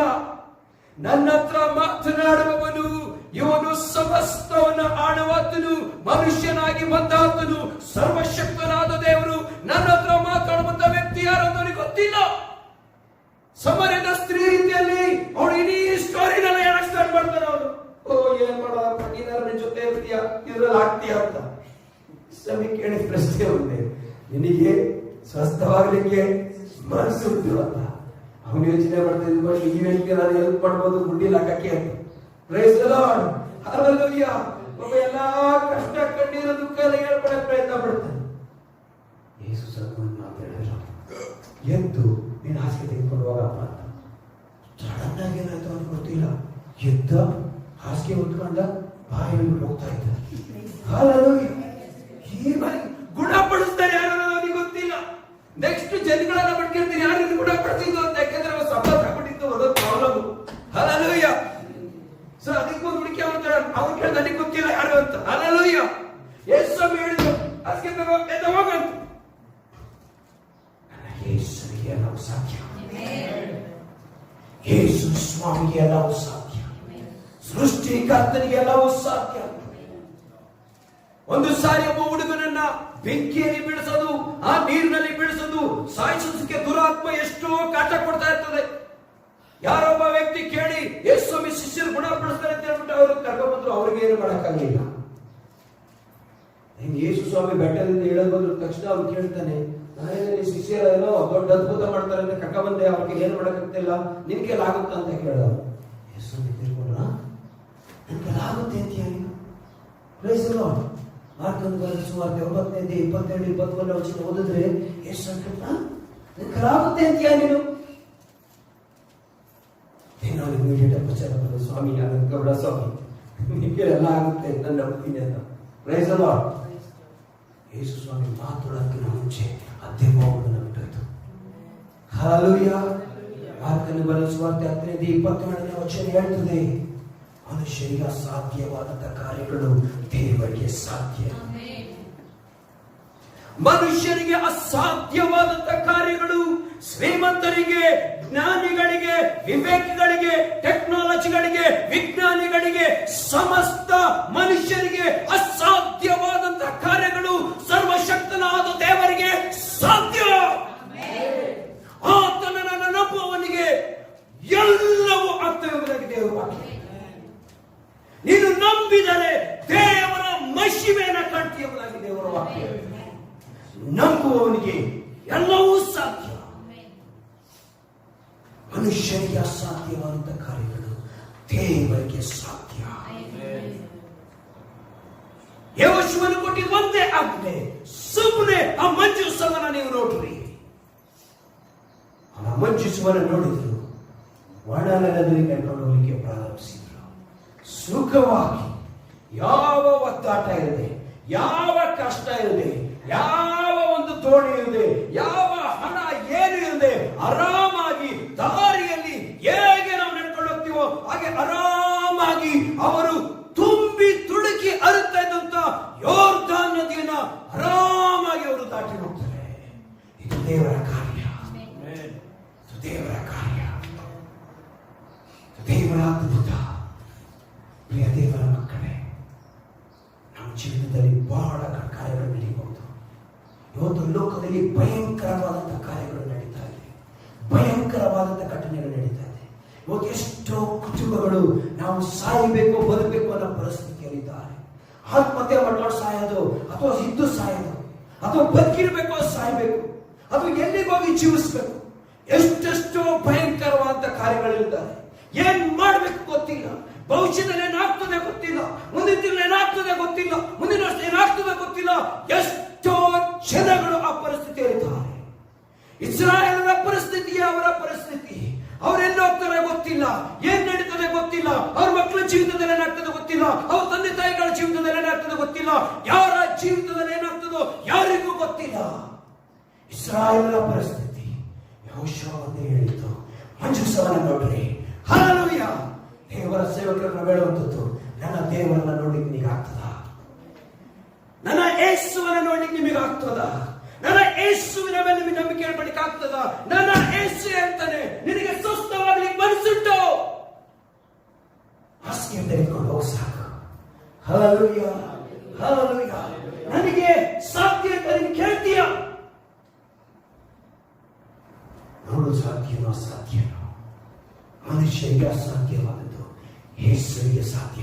Speaker 1: ನನ್ನ ಹತ್ರ ಮಾತನಾಡುವವನು ಇವನು ಸಮಸ್ತವನ್ನು ಆಳುವಾತನು, ಮನುಷ್ಯನಾಗಿ ಬಂದಾತನು, ಸರ್ವಶಕ್ತನಾದ ದೇವರು. ನನ್ನ ಹತ್ರ ಮಾತಾಡುವಂತ ವ್ಯಕ್ತಿ ಯಾರು ಅಂತ ಅವನಿಗೆ ಗೊತ್ತಿಲ್ಲ. ಸಮರದ ಸ್ತ್ರೀ ರೀತಿಯಲ್ಲಿ ಅವನು ಇಡೀ ಸ್ಟೋರಿನೆಲ್ಲ ಹೇಳಕ್ ಸ್ಟಾರ್ಟ್ ಮಾಡ್ತಾನೆ. ಅವನು ಓ ಏನ್ ಮಾಡೋದಪ್ಪ, ನೀನಾರ ನಿನ್ ಜೊತೆ ಇರ್ತೀಯ, ಇದ್ರಲ್ಲಿ ಆಗ್ತೀಯ ಅಂತ. ಸ್ವಾಮಿ ಕೇಳಿದ ಪ್ರಶ್ನೆ ಒಂದೇ, ನಿನಗೆ ಸ್ವಸ್ಥವಾಗ್ಲಿಕ್ಕೆ ಮನಸ್ಸುಂಟು ಅಂತ. ಅವನು ಯೋಚನೆ ಮಾಡ್ತಾ ಇದ್ದ ಈ ವ್ಯಕ್ತಿ ನಾನು ಹೆಲ್ಪ್ ಮಾಡ್ಬೋದು ಗುಂಡಿಲ್ ಹಾಕಕ್ಕೆ ಅಂತ. Praise the lord. ಹಲ್ಲೆಲೂಯಾ. ಒಬ್ಬ ಎಲ್ಲಾ ಕಷ್ಟ ಕಣ್ಣೀರು ದುಃಖ ಎಲ್ಲ ಹೇಳ್ಕೊಡಕ್ ಪ್ರಯತ್ನ ಪಡ್ತಾನೆ. ಯೇಸು ಸ್ವಲ್ಪ ಮಾತಾಡಿದ್ರು, ಎದ್ದು ನೀನು ಹಾಸಿಗೆ ತೆಗೆದುಕೊಂಡು ಹೋಗಪ್ಪ ಅಂತ. ಸಡನ್ ಆಗಿ ಏನಾಯ್ತು ಅಂತ ಗೊತ್ತಿಲ್ಲ. ಎದ್ದ, ಹಾಸಿಗೆ ಹೊತ್ಕೊಂಡ, ಬಾಯಲ್ಲಿ ಹೋಗ್ತಾ ಇದ್ದ. ಹಲ್ಲೆಲೂಯಾ. ಗುಣಪಡಿಸ್ತಾರೆ ಯಾರು ನನಗೆ ಗೊತ್ತಿಲ್ಲ. ನೆಕ್ಸ್ಟ್ ಜನಗಳನ್ನ ಬಿಟ್ಕೊಳ್ತೀನಿ ಯಾರು ಗುಣಪಡಿಸಿದ್ದು ಅಂತ, ಯಾಕೆಂದ್ರೆ ಅವ್ರು ಸಫಲ ಆಗ್ಬಿಟ್ಟಿತ್ತು, ಅದು ಪ್ರಾಬ್ಲಮ್. ಹಲ್ಲೆಲೂಯಾ. ಸೊ ಅದಕ್ಕೆ ಒಂದು ಹುಡುಕಿ ಅವ್ರು ಕೇಳಿದ ನನಗೆ ಗೊತ್ತಿಲ್ಲ ಯಾರು ಅಂತ. ಹಲ್ಲೆಲೂಯಾ. ಯೇಸು ಹೇಳಿದ್ರು ಅದಕ್ಕೆ ಹೋಗಂತ. ಯೇಸುವಿಗೆ ಎಲ್ಲವೂ ಸಾಧ್ಯ. ಯೇಸು ಸ್ವಾಮಿಗೆ ಎಲ್ಲವೂ ಸಾಧ್ಯ. ಸೃಷ್ಟಿಕರ್ತನಿಗೆ ಎಲ್ಲವೂ ಸಾಧ್ಯ. ಒಂದು ಸಾರಿ ಒಬ್ಬ ಹುಡುಗನನ್ನ ಬೆಂಕಿಯಲ್ಲಿ ಬೀಳಿಸೋದು, ಆ ನೀರಿನಲ್ಲಿ ಬೀಳಿಸೋದು, ಸಾಯಿಸೋದಕ್ಕೆ ದುರಾತ್ಮ ಎಷ್ಟೋ ಕಾಟ ಕೊಡ್ತಾ ಇರ್ತದೆ. ಯಾರೊಬ್ಬ ವ್ಯಕ್ತಿ ಕೇಳಿ ಯೇಸು ಸ್ವಾಮಿ ಶಿಷ್ಯರು ಗುಣಪಡಿಸ್ತಾರೆ ಅಂತ ಹೇಳ್ಬಿಟ್ಟು ಅವರು ಕರ್ಕೊಂಡ್ಬಂದ್ರು, ಅವ್ರಿಗೆ ಏನು ಮಾಡಕ್ಕಾಗಲಿಲ್ಲ. ಯೇಸು ಸ್ವಾಮಿ ಬೆಟ್ಟದಿಂದ ಇಳಿದು ಬಂದ ತಕ್ಷಣ ಅವ್ರು ಕೇಳ್ತಾನೆ, ನಾನೇನು ಶಿಷ್ಯರೇನೋ ದೊಡ್ಡ ಅದ್ಭುತ ಮಾಡ್ತಾರೆ ಅಂತ ಕರ್ಕೊಂಡ್ಬಂದೆ, ಅವ್ರಿಗೆ ಏನು ಮಾಡಕ್ಕಾಗ್ತಿಲ್ಲ, ನಿನ್ಗೆ ಆಗುತ್ತ ಅಂತ ಕೇಳೋರು. ಯೇಸು ತಿಳ್ಕೊಂಡ್ರ ನನ್ಗೆ ಆಗುತ್ತೆ ಅಂತ ಹೇಳಿ ಮಾರ್ಕನ ಸುವಾರ್ತೆ 9:22-21 ವಚನ ಓದಿದ್ರೆ ಯೇಸು ಆಗುತ್ತೆ ಅಂತೀಯ ನೀನು? ಏನೋ ಪ್ರಚಾರ ಬಂದ ಸ್ವಾಮಿ ಗೌಡ ಸ್ವಾಮಿ ನಿಮಗೆ ಎಲ್ಲ ಆಗುತ್ತೆ ನನ್ನ ನಂಬಿಕೆ ಅಂತ. Praise the Lord. ಯೇಸು ಸ್ವಾಮಿ ಮಾತುಳಕ್ಕಿಂತ ಮುಂಚೆ ಅಧ್ಯಾಯವನ್ನು ಬಿಟ್ಟೋಯ್ತು. ಹಲ್ಲೆಲೂಯಾ. ಮಾರ್ಕನ ಬರೆದ ಸುವಾರ್ತೆ 10:27 ವಚನ ಹೇಳ್ತದೆ, ಮನುಷ್ಯರಿಗೆ ಅಸಾಧ್ಯವಾದಂತಹ ಕಾರ್ಯಗಳು ದೇವರಿಗೆ ಸಾಧ್ಯ. ಮನುಷ್ಯರಿಗೆ ಅಸಾಧ್ಯವಾದಂತಹ ಕಾರ್ಯಗಳು ಶ್ರೀಮಂತರಿಗೆ, ಜ್ಞಾನಿಗಳಿಗೆ, ವಿವೇಕಿಗಳಿಗೆ, ಟೆಕ್ನಾಲಜಿಗಳಿಗೆ, ವಿಜ್ಞಾನಿಗಳಿಗೆ, ಸಮಸ್ತ ಮನುಷ್ಯರಿಗೆ ಅಸಾಧ್ಯವಾದಂತಹ ಕಾರ್ಯಗಳು ಸರ್ವಶಕ್ತನಾದ ದೇವರಿಗೆ ಸಾಧ್ಯ. ಆತನ ನಂಬುವವನಿಗೆ ಎಲ್ಲವೂ ಆಗ್ತದೆ. ದೇವರ ವಾಕ್ಯ ನೀನು ನಂಬಿದರೆ ದೇವರ ಮಹಿಮೆಯನ್ನು ಕಾಣ್ತೀಯವಾಗಿ. ದೇವರ ವಾಕ್ಯ ನಂಬುವವನಿಗೆ ಎಲ್ಲವೂ ಸಾಧ್ಯ. ಮನುಷ್ಯನಿಗೆ ಅಸಾಧ್ಯವಾದಂತಹ ಕಾರ್ಯಗಳು ದೇವರಿಗೆ ಸಾಧ್ಯ. ಯೆಹೋಶುವನು ಕೊಟ್ಟಿದ್ದು ಒಂದೇ ಆಜ್ಞೆ, ಸುಮ್ಮನೆ ಆ ಮಂಜೂಸವನ್ನ ನೀವು ನೋಡ್ರಿ. ಆ ಮಂಜೂಸವನ್ನ ನೋಡಿದ್ರು, ಒಣನೆಲದಲ್ಲಿ ಕರ್ಕೊಂಡು ಹೋಗ್ಲಿಕ್ಕೆ ಪ್ರಾರಂಭಿಸಿದ್ರು. ಸುಖವಾಗಿ, ಯಾವ ಒತ್ತಾಟ ಇರದೆ, ಯಾವ ಕಷ್ಟ ಇರದೆ, ಯಾವ ಒಂದು ತೋಣಿ ಇರದೆ, ಯಾವ ಹಣ ಏನು ಇರದೆ, ಆರಾಮಾಗಿ ದಾರಿಯಲ್ಲಿ ಹೇಗೆ ನಾವು ನಡ್ಕೊಂಡು ಹೋಗ್ತೀವೋ ಹಾಗೆ ಆರಾಮಾಗಿ ಅವರು ತುಂಬಿ ತುಳುಕಿ ಹರಿತಾ ಇದ್ದಂತ ಯೋರ್ದಾನ್ ನದಿಯನ್ನ ಆರಾಮಾಗಿ ಅವರು ದಾಟಿ ಹೋಗ್ತಾರೆ. ಇದು ದೇವರ ಕಾರ್ಯ. ಇದು ದೇವರ ಕಾರ್ಯ. ದೇವರ ಅದ್ಭುತ. ಪ್ರಿಯ ದೇವರ ಮಕ್ಕಳೇ, ನಮ್ಮ ಜೀವನದಲ್ಲಿ ಬಹಳ ಕಾರ್ಯಗಳು ನಡೆಯಬಹುದು. ಇವತ್ತು ಲೋಕದಲ್ಲಿ ಭಯಂಕರವಾದಂತಹ ಕಾರ್ಯಗಳು ನಡೀತಾ ಇದೆ. ಭಯಂಕರವಾದಂತಹ ಘಟನೆಗಳು ನಡೀತಾ ಇದೆ. ಇವತ್ತು ಎಷ್ಟೋ ಕುಟುಂಬಗಳು ನಾವು ಸಾಯಬೇಕು ಬದುಕಬೇಕು ಅನ್ನೋ ಪರಿಸ್ಥಿತಿಯಲ್ಲಿದ್ದಾರೆ. ಆತ್ಮಹತ್ಯೆ ಮಾಡ್ಕೊಂಡು ಸಾಯೋದು, ಅಥವಾ ಇದ್ದು ಸಾಯೋದು, ಅಥವಾ ಬದುಕಿರ್ಬೇಕು ಸಾಯ್ಬೇಕು, ಅಥವಾ ಎಲ್ಲಿಗೆ ಹೋಗಿ ಜೀವಿಸ್ಬೇಕು. ಎಷ್ಟೆಷ್ಟೋ ಭಯಂಕರವಾದಂತಹ ಕಾರ್ಯಗಳಿರ್ತಾರೆ. ಏನ್ ಮಾಡ್ಬೇಕು ಗೊತ್ತಿಲ್ಲ, ಭವಿಷ್ಯದಲ್ಲಿ ಏನಾಗ್ತದೆ ಗೊತ್ತಿಲ್ಲ, ಮುಂದಿನ ತಿಂಗಳು ಏನಾಗ್ತದೆ ಗೊತ್ತಿಲ್ಲ, ಮುಂದಿನ ವರ್ಷ ಏನಾಗ್ತದೆ ಗೊತ್ತಿಲ್ಲ. ಎಷ್ಟೋ ಜನಗಳು ಆ ಪರಿಸ್ಥಿತಿಯಲ್ಲಿದ್ದಾರೆ. ಇಸ್ರಾಯೇಲರ ಪರಿಸ್ಥಿತಿ ಅವರ ಪರಿಸ್ಥಿತಿ. ಅವರೆಲ್ಲ ಹೋಗ್ತಾರೆ ಗೊತ್ತಿಲ್ಲ, ಏನ್ ನಡೀತದೆ ಗೊತ್ತಿಲ್ಲ, ಅವ್ರ ಮಕ್ಕಳ ಜೀವಿತದಲ್ಲಿ ಏನಾಗ್ತದೆ ಗೊತ್ತಿಲ್ಲ, ಅವ್ರ ತಂದೆ ತಾಯಿಗಳ ಜೀವಿತದಲ್ಲಿ ಏನಾಗ್ತದೆ ಗೊತ್ತಿಲ್ಲ, ಯಾರ ಜೀವಿತದಲ್ಲಿ ಏನಾಗ್ತದೋ ಯಾರಿಗೂ ಗೊತ್ತಿಲ್ಲ. ಇಸ್ರಾಯೇಲರ ಪರಿಸ್ಥಿತಿ ಯೆಹೋಶುವ ಅಂತ ಹೇಳಿತು. ಮಂಜೂಸವನ್ನ ನೋಡ್ರಿ. ಹಲ್ಲೆಲೂಯಾ. ದೇವರ ಸೇವಕರನ್ನ ಬೇಡುವಂಥದ್ದು, ನನ್ನ ದೇವರನ್ನ ನೋಡ್ಲಿಕ್ಕೆ ನಿಮಗೆ ಆಗ್ತದ? ನನ್ನ ಯೇಸುವನ್ನ ನೋಡ್ಲಿಕ್ಕೆ ನಿಮಗೆ ಆಗ್ತದ? ನನ್ನ ಯೇಸುವಿನ ಮೇಲೆ ನಿಮಗೆ ನಂಬಿಕೆ ಇಡಲಿಕ್ಕೆ ಆಗ್ತದ? ನನ್ನ ಯೇಸು ಅಂತಾನೆ ನಿನಗೆ ಸ್ವಸ್ಥವಾಗಲಿಕ್ಕೆ ಮನಸ್ಸುಂಟು? ಹಾಸಿಗೆ ತೆಗೆದುಕೊಂಡು ಹೋಗಿ ಸಾಕು. ಹಲ್ಲೆಲೂಯಾ. ಹಲ್ಲೆಲೂಯಾ. ನನಗೆ ಸಾಧ್ಯ ಅಂತ ನೀನು ಕೇಳ್ತೀಯ? ನೋಡು, ಸಾಧ್ಯನೋ ಅಸಾಧ್ಯನೋ ಮನುಷ್ಯರಿಗೆ ಅಸಾಧ್ಯವಾದದ್ದು ಯೇಸುವಿಗೆ ಸಾಧ್ಯ.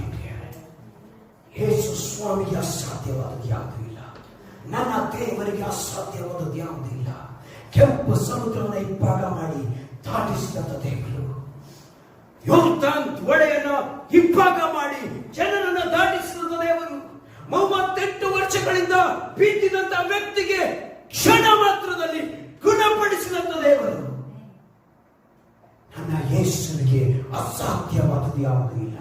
Speaker 1: ಯೇಸು ಸ್ವಾಮಿಗೆ ಅಸಾಧ್ಯವಾದದ್ದು ಯಾವುದೂ ಇಲ್ಲ. ನನ್ನ ದೇವರಿಗೆ ಅಸಾಧ್ಯವಾದದ್ದು ಯಾವುದೂ ಇಲ್ಲ. ಕೆಂಪು ಸಮುದ್ರವನ್ನು ಇಬ್ಬಾಗ ಮಾಡಿ ದಾಟಿಸಿದಂತ ದೇವರು, ಯೋರ್ದಾನ್ ಹೊಳೆಯನ್ನು ಇಬ್ಬಾಗ ಮಾಡಿ ಜನರನ್ನು ದಾಟಿಸಿದಂತ ದೇವರು, 38 ವರ್ಷಗಳಿಂದ ಬೀದಿದಂತ ವ್ಯಕ್ತಿಗೆ ಕ್ಷಣ ಮಾತ್ರದಲ್ಲಿ ಗುಣಪಡಿಸಿದಂತ ದೇವರು. ನನ್ನ ಯೇಸುವಿಗೆ ಅಸಾಧ್ಯವಾದದ್ದು ಯಾವುದೂ ಇಲ್ಲ.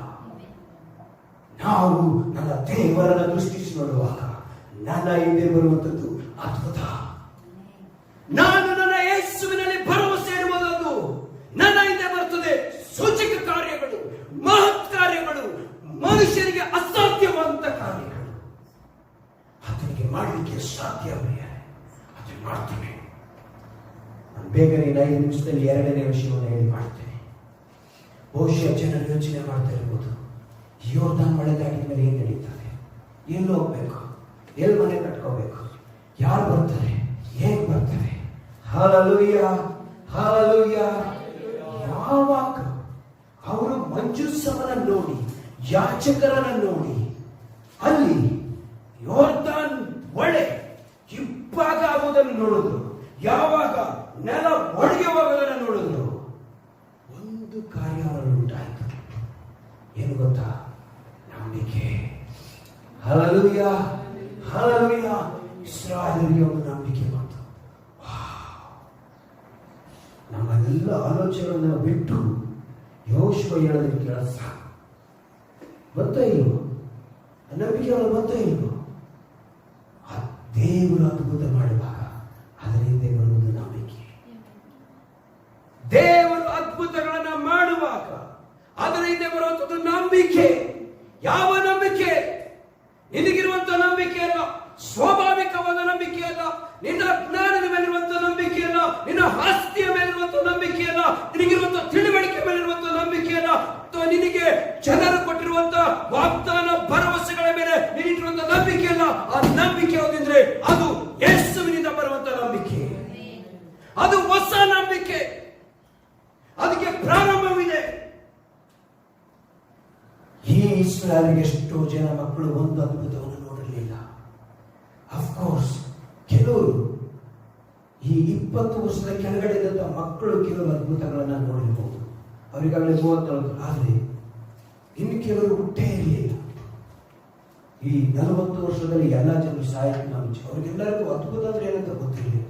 Speaker 1: ನಾವು ನನ್ನ ದೇವರನ್ನು ದೃಷ್ಟಿಸಿ ನೋಡುವಾಗ ನನ್ನ ಹಿಂದೆ ಬರುವಂಥದ್ದು ಅದ್ಭುತ. ನಾನು ನನ್ನ ಯೇಸುವಿನಲ್ಲಿ ಭರವಸೆ ಇಡುವುದನ್ನು ನನ್ನ ಹಿಂದೆ ಬರ್ತದೆ. ಸೂಚಕ ಕಾರ್ಯಗಳು, ಮಹತ್ ಕಾರ್ಯಗಳು, ಮನುಷ್ಯರಿಗೆ ಅಸಾಧ್ಯವಂತ ಕಾರ್ಯಗಳು ಆತನಿಗೆ ಮಾಡಲಿಕ್ಕೆ ಸಾಧ್ಯವೇ. ಅದನ್ನು ಮಾಡ್ತೇನೆ. ನಾನು ಬೇಗನೆ 5 ನಿಮಿಷದಲ್ಲಿ 2ನೇ ವಿಷಯವನ್ನು ಹೇಳಿ ಮಾಡ್ತೇನೆ. ಬಹುಶಃ ಜನರು ಯೋಚನೆ ಮಾಡ್ತಾ ಇರ್ಬೋದು, ಯೋರ್ದಾನ್ ಮಳೆ ದಾಟಿದ ಮೇಲೆ ಏನ್ ನಡೀತದೆ, ಎಲ್ಲಿ ಹೋಗ್ಬೇಕು, ಎಲ್ಲಿ ಮನೆ ಕಟ್ಕೋಬೇಕು, ಯಾರು ಬರ್ತಾರೆ, ಹೇಗೆ ಬರ್ತಾರೆ. Hallelujah, hallelujah. ಯಾವಾಗ ಅವರು ಮಂಜೂಸವನ ನೋಡಿ, ಯಾಚಕರನ್ನ ನೋಡಿ, ಅಲ್ಲಿ ಯೋರ್ದಾನ್ ಹೊಳೆ ಇಬ್ಬಾಗುವುದನ್ನು ನೋಡಿದ್ರು, ಯಾವಾಗ ನೆಲ ಒಳಗೆ ಹೋಗೋದನ್ನು ನೋಡಿದ್ರು, ಒಂದು ಕಾರ್ಯ ಅವರಲ್ಲಿ ಉಂಟಾಯಿತು. ಏನು ಗೊತ್ತಾ? ನಂಬಿಕೆ. Hallelujah, hallelujah. ಇಸ್ರಾಯೇಲಿಗೆ ಒಂದು ನಂಬಿಕೆ ಬಂತು. ನಮ್ಮೆಲ್ಲ ಆಲೋಚನೆಗಳನ್ನ ಬಿಟ್ಟು ಯೆಹೋಶುವ ಹೇಳೋದಕ್ಕೆ ಕೆಲಸ ಬಂತಾ ಇಲ್ವೋ? ನಂಬಿಕೆ ಅವನು ಬಂತಾ ಇಲ್ವೋ? ಆ ದೇವರು ಅದ್ಭುತ ಮಾಡುವಾಗ ಅದರ ಹಿಂದೆ ಬರುವುದು ನಂಬಿಕೆ. ದೇವರು ಅದ್ಭುತಗಳನ್ನ ಮಾಡುವಾಗ ಅದರ ಹಿಂದೆ ಬರುವಂತದ್ದು ನಂಬಿಕೆ. ಯಾವ ನಂಬಿಕೆ? ನಿನಗಿರುವಂತಹ ನಂಬಿಕೆ ಅಲ್ಲ, ಸ್ವಾಭಾವಿಕವಾದ ನಂಬಿಕೆ ಅಲ್ಲ, ನಿನ್ನ ಜ್ಞಾನದ ಮೇಲಿರುವಂತಹ ನಂಬಿಕೆ ಅಲ್ಲ, ನಿನ್ನ ಆಸ್ತಿಯ ಮೇಲಿರುವಂತಹ ನಂಬಿಕೆ ಅಲ್ಲ, ನಿನಗಿರುವಂತಹ ತಿಳುವಳಿಕೆ ಮೇಲಿರುವಂತಹ ನಂಬಿಕೆ ಅಲ್ಲ, ಅಥವಾ ನಿನಗೆ ಜನರು ಕೊಟ್ಟಿರುವಂತಹ ವಾಗ್ದಾನ ಭರವಸೆಗಳ ಮೇಲೆ ನೀನಿಟ್ಟಿರುವಂತಹ ನಂಬಿಕೆ ಅಲ್ಲ. ಆ ನಂಬಿಕೆ ಯಾವುದಂದ್ರೆ ಅದು ಯೇಸುವಿನಿಂದ ಬರುವಂತಹ ನಂಬಿಕೆ. ಅದು ಹೊಸ ನಂಬಿಕೆ. ಅದಕ್ಕೆ ಪ್ರಾರಂಭವಿದೆ. ಈ ಇಸ್ರಾಯೇಲಿಗೆ ಎಷ್ಟೋ ಜನ ಮಕ್ಕಳು ಒಂದು ಅದ್ಭುತವನ್ನು ನೋಡಿರಲಿಲ್ಲ. ಅಫ್ಕೋರ್ಸ್ ಕೆಲವರು ಈ 20 ವರ್ಷದ ಕೆಳಗಡೆ ಇದ್ದಂತಹ ಮಕ್ಕಳು ಕೆಲವು ಅದ್ಭುತಗಳನ್ನ ನೋಡಿರಬಹುದು. ಅವರಿಗಾಗಲೇ 34. ಆದರೆ ಇನ್ನು ಕೆಲವರು ಹುಟ್ಟೇ ಇರಲಿಲ್ಲ. ಈ 40 ವರ್ಷದಲ್ಲಿ ಎಲ್ಲ ಜನರು ಸಾಯಕ್ಕೆ ಅವರಿಗೆಲ್ಲರಿಗೂ ಅದ್ಭುತ ಅಂದ್ರೆ ಏನಂತ ಗೊತ್ತಿರಲಿಲ್ಲ.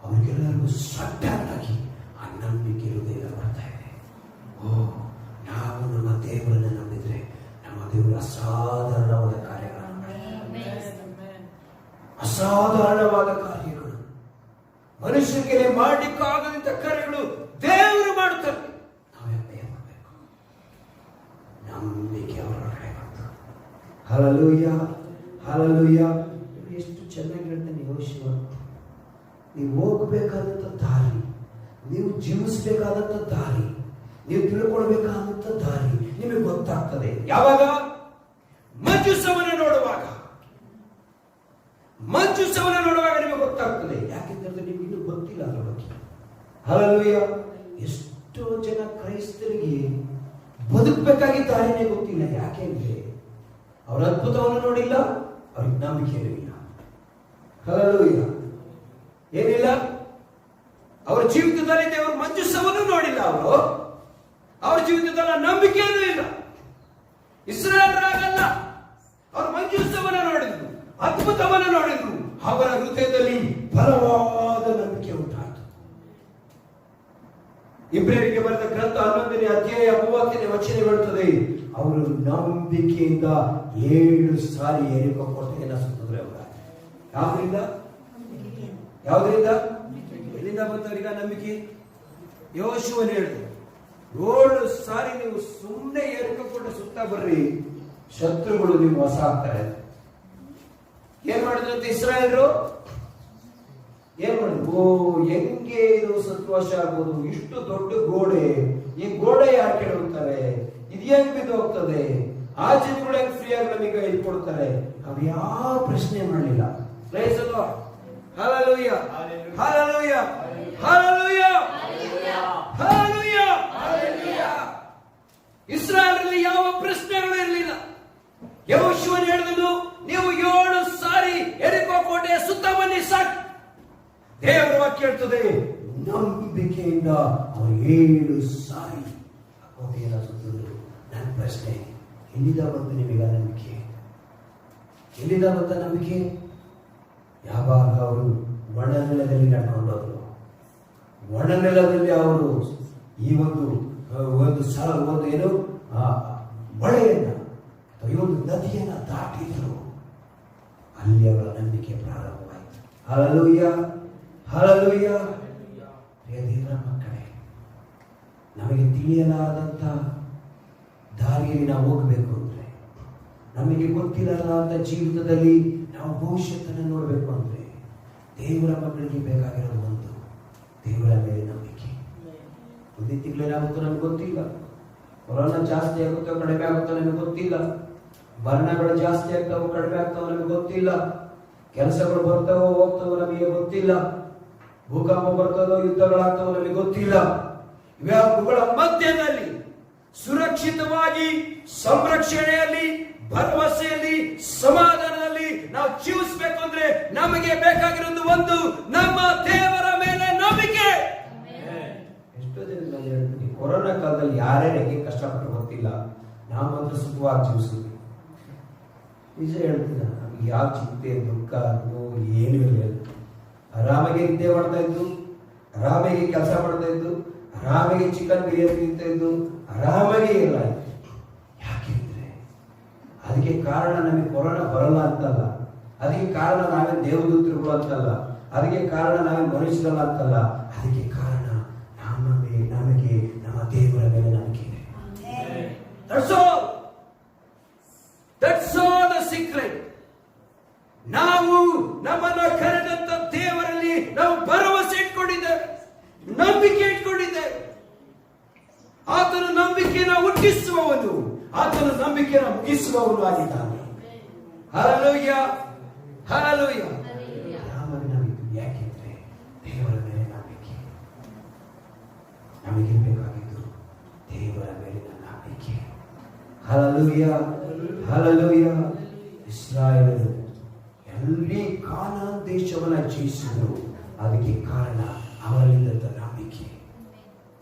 Speaker 1: ಅವರಿಗೆಲ್ಲರಿಗೂ ಸಡನ್ ಆಗಿ ಆ ನಂಬಿಕೆ ಹೃದಯ ಬರ್ತಾ ಇದೆ. ಓ, ನಾವು ನಮ್ಮ ದೇವರನ್ನ ನಂಬಿದ್ರೆ ನಮ್ಮ ದೇವರು ಅಸಾಧಾರಣವಾದ ಕಾರ್ಯಗಳನ್ನು ಅಸಾಧಾರಣವಾದ ಕಾರ್ಯಗಳು, ಮನುಷ್ಯರಿಗೆ ಮಾಡಲಿಕ್ಕಾಗದಂತ ಕಾರ್ಯಗಳು ದೇವರು ಮಾಡುತ್ತಾರೆ. ನಾವ್ಯಾಕೆ ಮಾಡಬೇಕು? ನಂಬಿಕೆ ಅವರೊಳಗಡೆ ಬಂತು. Hallelujah, hallelujah. ಎಷ್ಟು ಚೆನ್ನಾಗಿ ಹೇಳ್ತಾನೆ ಯೆಹೋಶುವ. ನೀವು ಹೋಗಬೇಕಾದಂತ ದಾರಿ, ನೀವು ಜೀವಿಸಬೇಕಾದಂತ ದಾರಿ, ನೀವು ತಿಳ್ಕೊಳ್ಬೇಕಾದಂತ ದಾರಿ ನಿಮಗೆ ಗೊತ್ತಾಗ್ತದೆ. ಯಾವಾಗ? ಮಂಜೂಸವನ್ನ ನೋಡುವಾಗ. ಮಂಜೂಸವನ್ನ ನೋಡುವಾಗ ನಿಮಗೆ ಗೊತ್ತಾಗ್ತದೆ. ಯಾಕೆಂದ್ರೆ ನಿಮ್ಗೆ ಇನ್ನೂ ಗೊತ್ತಿಲ್ಲ ಅದರ ಬಗ್ಗೆ. ಹಲ್ಲೆಲೂಯ. ಎಷ್ಟೋ ಜನ ಕ್ರೈಸ್ತರಿಗೆ ಬದುಕಬೇಕಾಗಿ ದಾರಿನೇ ಗೊತ್ತಿಲ್ಲ. ಯಾಕೆಂದ್ರೆ ಅವರ ಅದ್ಭುತವನ್ನು ನೋಡಿಲ್ಲ, ಅವ್ರಿಗೆ ನಂಬಿಕೆಯೂ ಇಲ್ಲ. ಹಲ್ಲೆಲೂಯ. ಏನಿಲ್ಲ, ಅವರ ಜೀವಿತದಲ್ಲಿ ದೇವರು ಮಂಜೂಸವನ್ನು ನೋಡಿಲ್ಲ. ಅವರು ಅವರ ಜೀವಿತದಲ್ಲಿ ನಂಬಿಕೆಯೂ ಇಲ್ಲ. ಇಸ್ರಾಯೇಲರಾಗಲ್ಲ, ಅವರು ಮಂಜೂಸವನ್ನು ನೋಡಿದ್ರು, ಅದ್ಭುತವನ್ನು ನೋಡಿದ್ರು. ಅವರ ಹೃದಯದಲ್ಲಿ ಬಲವಾದ ನಂಬಿಕೆ ಉಂಟಾಯಿತು. ಇಬ್ರಿಯರಿಗೆ ಬರೆದ ಗ್ರಂಥ 11ನೇ ಅಧ್ಯಾಯ 30ನೇ ವಚನ ಹೇಳುತ್ತದೆ, ಅವರು ನಂಬಿಕೆಯಿಂದ 7 ಸಾರಿ ಯೆರಿಕೋ ಕೋಟೆಯನ್ನು ಸುತ್ತಿದ್ರು. ಅವರ ಯಾವ್ದ್ರಿಂದ? ಯಾವುದರಿಂದ? ಎಲ್ಲಿಂದ ಬಂದವರಿಗ ನಂಬಿಕೆ? ಯೆಹೋಶುವನು ಹೇಳಿದ್ರು, 7 ಸಾರಿ ನೀವು ಸುಮ್ಮನೆ ಯೆರಿಕೋ ಕೋಟೆ ಸುತ್ತ ಬರ್ರಿ, ಶತ್ರುಗಳು ನೀವು ಹೊಸ ಆಗ್ತಾರೆ. ಏನ್ ಮಾಡಿದ್ರಂತೆ ಇಸ್ರಾಯೇಲರು? ಏನ್ ಮಾಡಿದ್ರು? ಓ, ಹೆಂಗೆ ಇದು ಸಂತೋಷ ಆಗ್ಬೋದು? ಇಷ್ಟು ದೊಡ್ಡ ಗೋಡೆ, ಈ ಗೋಡೆ ಯಾರು ಕೆಡವುತ್ತಾರೆ? ಇದು ಹೆಂಗ್ ಬಿದ್ದು ಹೋಗ್ತದೆ? ಆ ಜನಗಳು ಹೆಂಗ್ ಫ್ರೀ ಆಗಿ ನಮಗೆ ಇದು ಕೊಡ್ತಾರೆ? ಅವು ಯಾವ ಪ್ರಶ್ನೆ ಮಾಡಲಿಲ್ಲ. Praise the lord. Hallelujah, hallelujah, hallelujah, hallelujah, hallelujah. ಇಸ್ರಾಯೇಲರಲ್ಲಿ ಯಾವ ಪ್ರಶ್ನೆಗಳು ಇರಲಿಲ್ಲ. ಯೆಹೋಶುವನು ಹೇಳಿದನು, ನೀವು 7 ಸಾರಿ ಯೆರಿಕೋ ಕೋಟೆಯ ಸುತ್ತ ಬನ್ನಿ ಸಾಕು. ದೇವರ ವಾಕ್ಯ ಹೇಳ್ತದೆ, ನಂಬಿಕೆಯಿಂದ ಅವರು 7 ಸಾರಿ ಕೋಟೆಯನ್ನು ಸುತ್ತಿದ್ರು. ನನ್ನ ಪ್ರಶ್ನೆ, ಎಲ್ಲಿಂದ ಬಂತು ನಿಮಗೆ ನಂಬಿಕೆ? ಎಲ್ಲಿಂದ ಬಂತ ನಂಬಿಕೆ? ಯಾವಾಗ ಅವರು ಒಣನೆಲದಲ್ಲಿ ನಡ್ಕೊಂಡವರು, ಒಣನೆಲದಲ್ಲಿ ಅವರು ಈ ಒಂದು ಏನು ಹೊಳೆಯನ್ನ, ಈ ಒಂದು ನದಿಯನ್ನ ದಾಟಿದ್ರು. ಅಲ್ಲಿ ಅವರ ನಂಬಿಕೆ ಪ್ರಾರಂಭವಾಯಿತು. Hallelujah, hallelujah. ದೇವರ ಮಕ್ಕಳೇ, ನಮಗೆ ತಿಳಿಯಲಾದಂಥ ದಾರಿಯಲ್ಲಿ ನಾವು ಹೋಗಬೇಕು ಅಂದ್ರೆ, ನಮಗೆ ಗೊತ್ತಿಲ್ಲದ ಜೀವಿತದಲ್ಲಿ ನಾವು ಭವಿಷ್ಯತ್ತನ್ನು ನೋಡಬೇಕು ಅಂದ್ರೆ, ದೇವರ ಮಕ್ಕಳಿಗೆ ಬೇಕಾಗಿರೋದು ಒಂದು ದೇವರ ಮೇಲೆ ನಂಬಿಕೆ. ಮುಂದಿನ ತಿಂಗಳೇನಾಗುತ್ತೋ ನಮ್ಗೆ ಗೊತ್ತಿಲ್ಲ. ಕೊರೋನಾ ಜಾಸ್ತಿ ಆಗುತ್ತೋ ಕಡಿಮೆ ಆಗುತ್ತೋ ನಮಗೆ ಗೊತ್ತಿಲ್ಲ. ಮರಣಗಳು ಜಾಸ್ತಿ ಆಗ್ತಾವೋ ಕಡಿಮೆ ಆಗ್ತಾವೋ ನಮಗೆ ಗೊತ್ತಿಲ್ಲ. ಕೆಲಸಗಳು ಬರ್ತಾವೋ ಹೋಗ್ತಾವೋ ನಮಗೆ ಗೊತ್ತಿಲ್ಲ. ಭೂಕಂಪ ಬರ್ತದೋ ಯುದ್ಧಗಳಾಗ್ತಾವೋ ನಮಗೆ ಗೊತ್ತಿಲ್ಲ. ಇವುಗಳ ಮಧ್ಯದಲ್ಲಿ ಸುರಕ್ಷಿತವಾಗಿ ಸಂರಕ್ಷಣೆಯಲ್ಲಿ, ಭರವಸೆಯಲ್ಲಿ, ಸಮಾಧಾನದಲ್ಲಿ ನಾವು ಜೀವಿಸಬೇಕು ಅಂದ್ರೆ ನಮಗೆ ಬೇಕಾಗಿರೋದು ಒಂದು ನಮ್ಮ ದೇವರ ಮೇಲೆ ನಂಬಿಕೆ. ಎಷ್ಟೋ ಜನ ಹೇಳ್ತೀನಿ, ಕೊರೋನಾ ಕಾಲದಲ್ಲಿ ಯಾರ್ಯಾರಿಗೆ ಕಷ್ಟಪಟ್ಟು ಗೊತ್ತಿಲ್ಲ, ನಾವು ಮಾತ್ರ ಸುಖವಾಗಿ ಜೀವಿಸಿದ್ವಿ. ನಿಜ ಹೇಳ್ತೀನಿ, ನಮ್ಗೆ ಯಾವ ಚಿಂತೆ ದುಃಖ ನೋವು ಏನೂ ಇರಲಿಲ್ಲ. ಆರಾಮಾಗಿ ನಿದ್ದೆ ಮಾಡ್ತಾ ಇದ್ದು, ಆರಾಮಾಗಿ ಕೆಲಸ ಮಾಡ್ತಾ ಇದ್ದು, ಆರಾಮಾಗಿ ಚಿಕನ್ ಬಿರಿಯಾನಿ ತಿಂತಾ ಇದ್ದು, ಆರಾಮಾಗಿ ಇಲ್ಲ. ಯಾಕೆಂದ್ರೆ ಅದಕ್ಕೆ ಕಾರಣ ನಮಗೆ ಕೊರೋನಾ ಬರಲ್ಲ ಅಂತಲ್ಲ, ಅದಕ್ಕೆ ಕಾರಣ ನಾವೇ ದೇವದೂತರುಗಳು ಅಂತಲ್ಲ, ಅದಕ್ಕೆ ಕಾರಣ ನಾವೇ ಮನುಷ್ಯರಲ್ಲ ಅಂತಲ್ಲ, ಅದಕ್ಕೆ ಕಾರಣ ನಮಗೆ ನಮ್ಮ ದೇವರ ಮೇಲೆ ನಂಬಿಕೆ ಇದೆ. That's all the secret. ನಾವು ನಮ್ಮನ್ನು ಕರೆದಂತ ದೇವರಲ್ಲಿ ನಾವು ಭರವಸೆ ಇಟ್ಕೊಂಡಿದ್ದೇವೆ, ನಂಬಿಕೆ ಇಟ್ಕೊಂಡಿದ್ದೇವೆ. ಆತನ ನಂಬಿಕೆಯನ್ನು ಹುಟ್ಟಿಸುವವನು, ಆತನ ನಂಬಿಕೆಯನ್ನು ಮುಗಿಸುವವನು ಆಗಿದ್ದಾನೆ. Hallelujah, hallelujah. ಯಾಕೆಂದ್ರೆ ದೇವರ ಮೇಲೆ ನಂಬಿಕೆ. ನಮಗಿರಬೇಕಾಗಿದ್ದು ದೇವರ ಮೇಲಿನ ನಂಬಿಕೆ. Hallelujah, hallelujah. ಇಸ್ರಾಯೇಲರು ಎಲ್ಲಿ ಕಾನಾನ್ ದೇಶವನ್ನ ಜಯಿಸಿದರು, ಅದಕ್ಕೆ ಕಾರಣ ಅವರಲ್ಲಿದ್ದ ನಂಬಿಕೆ,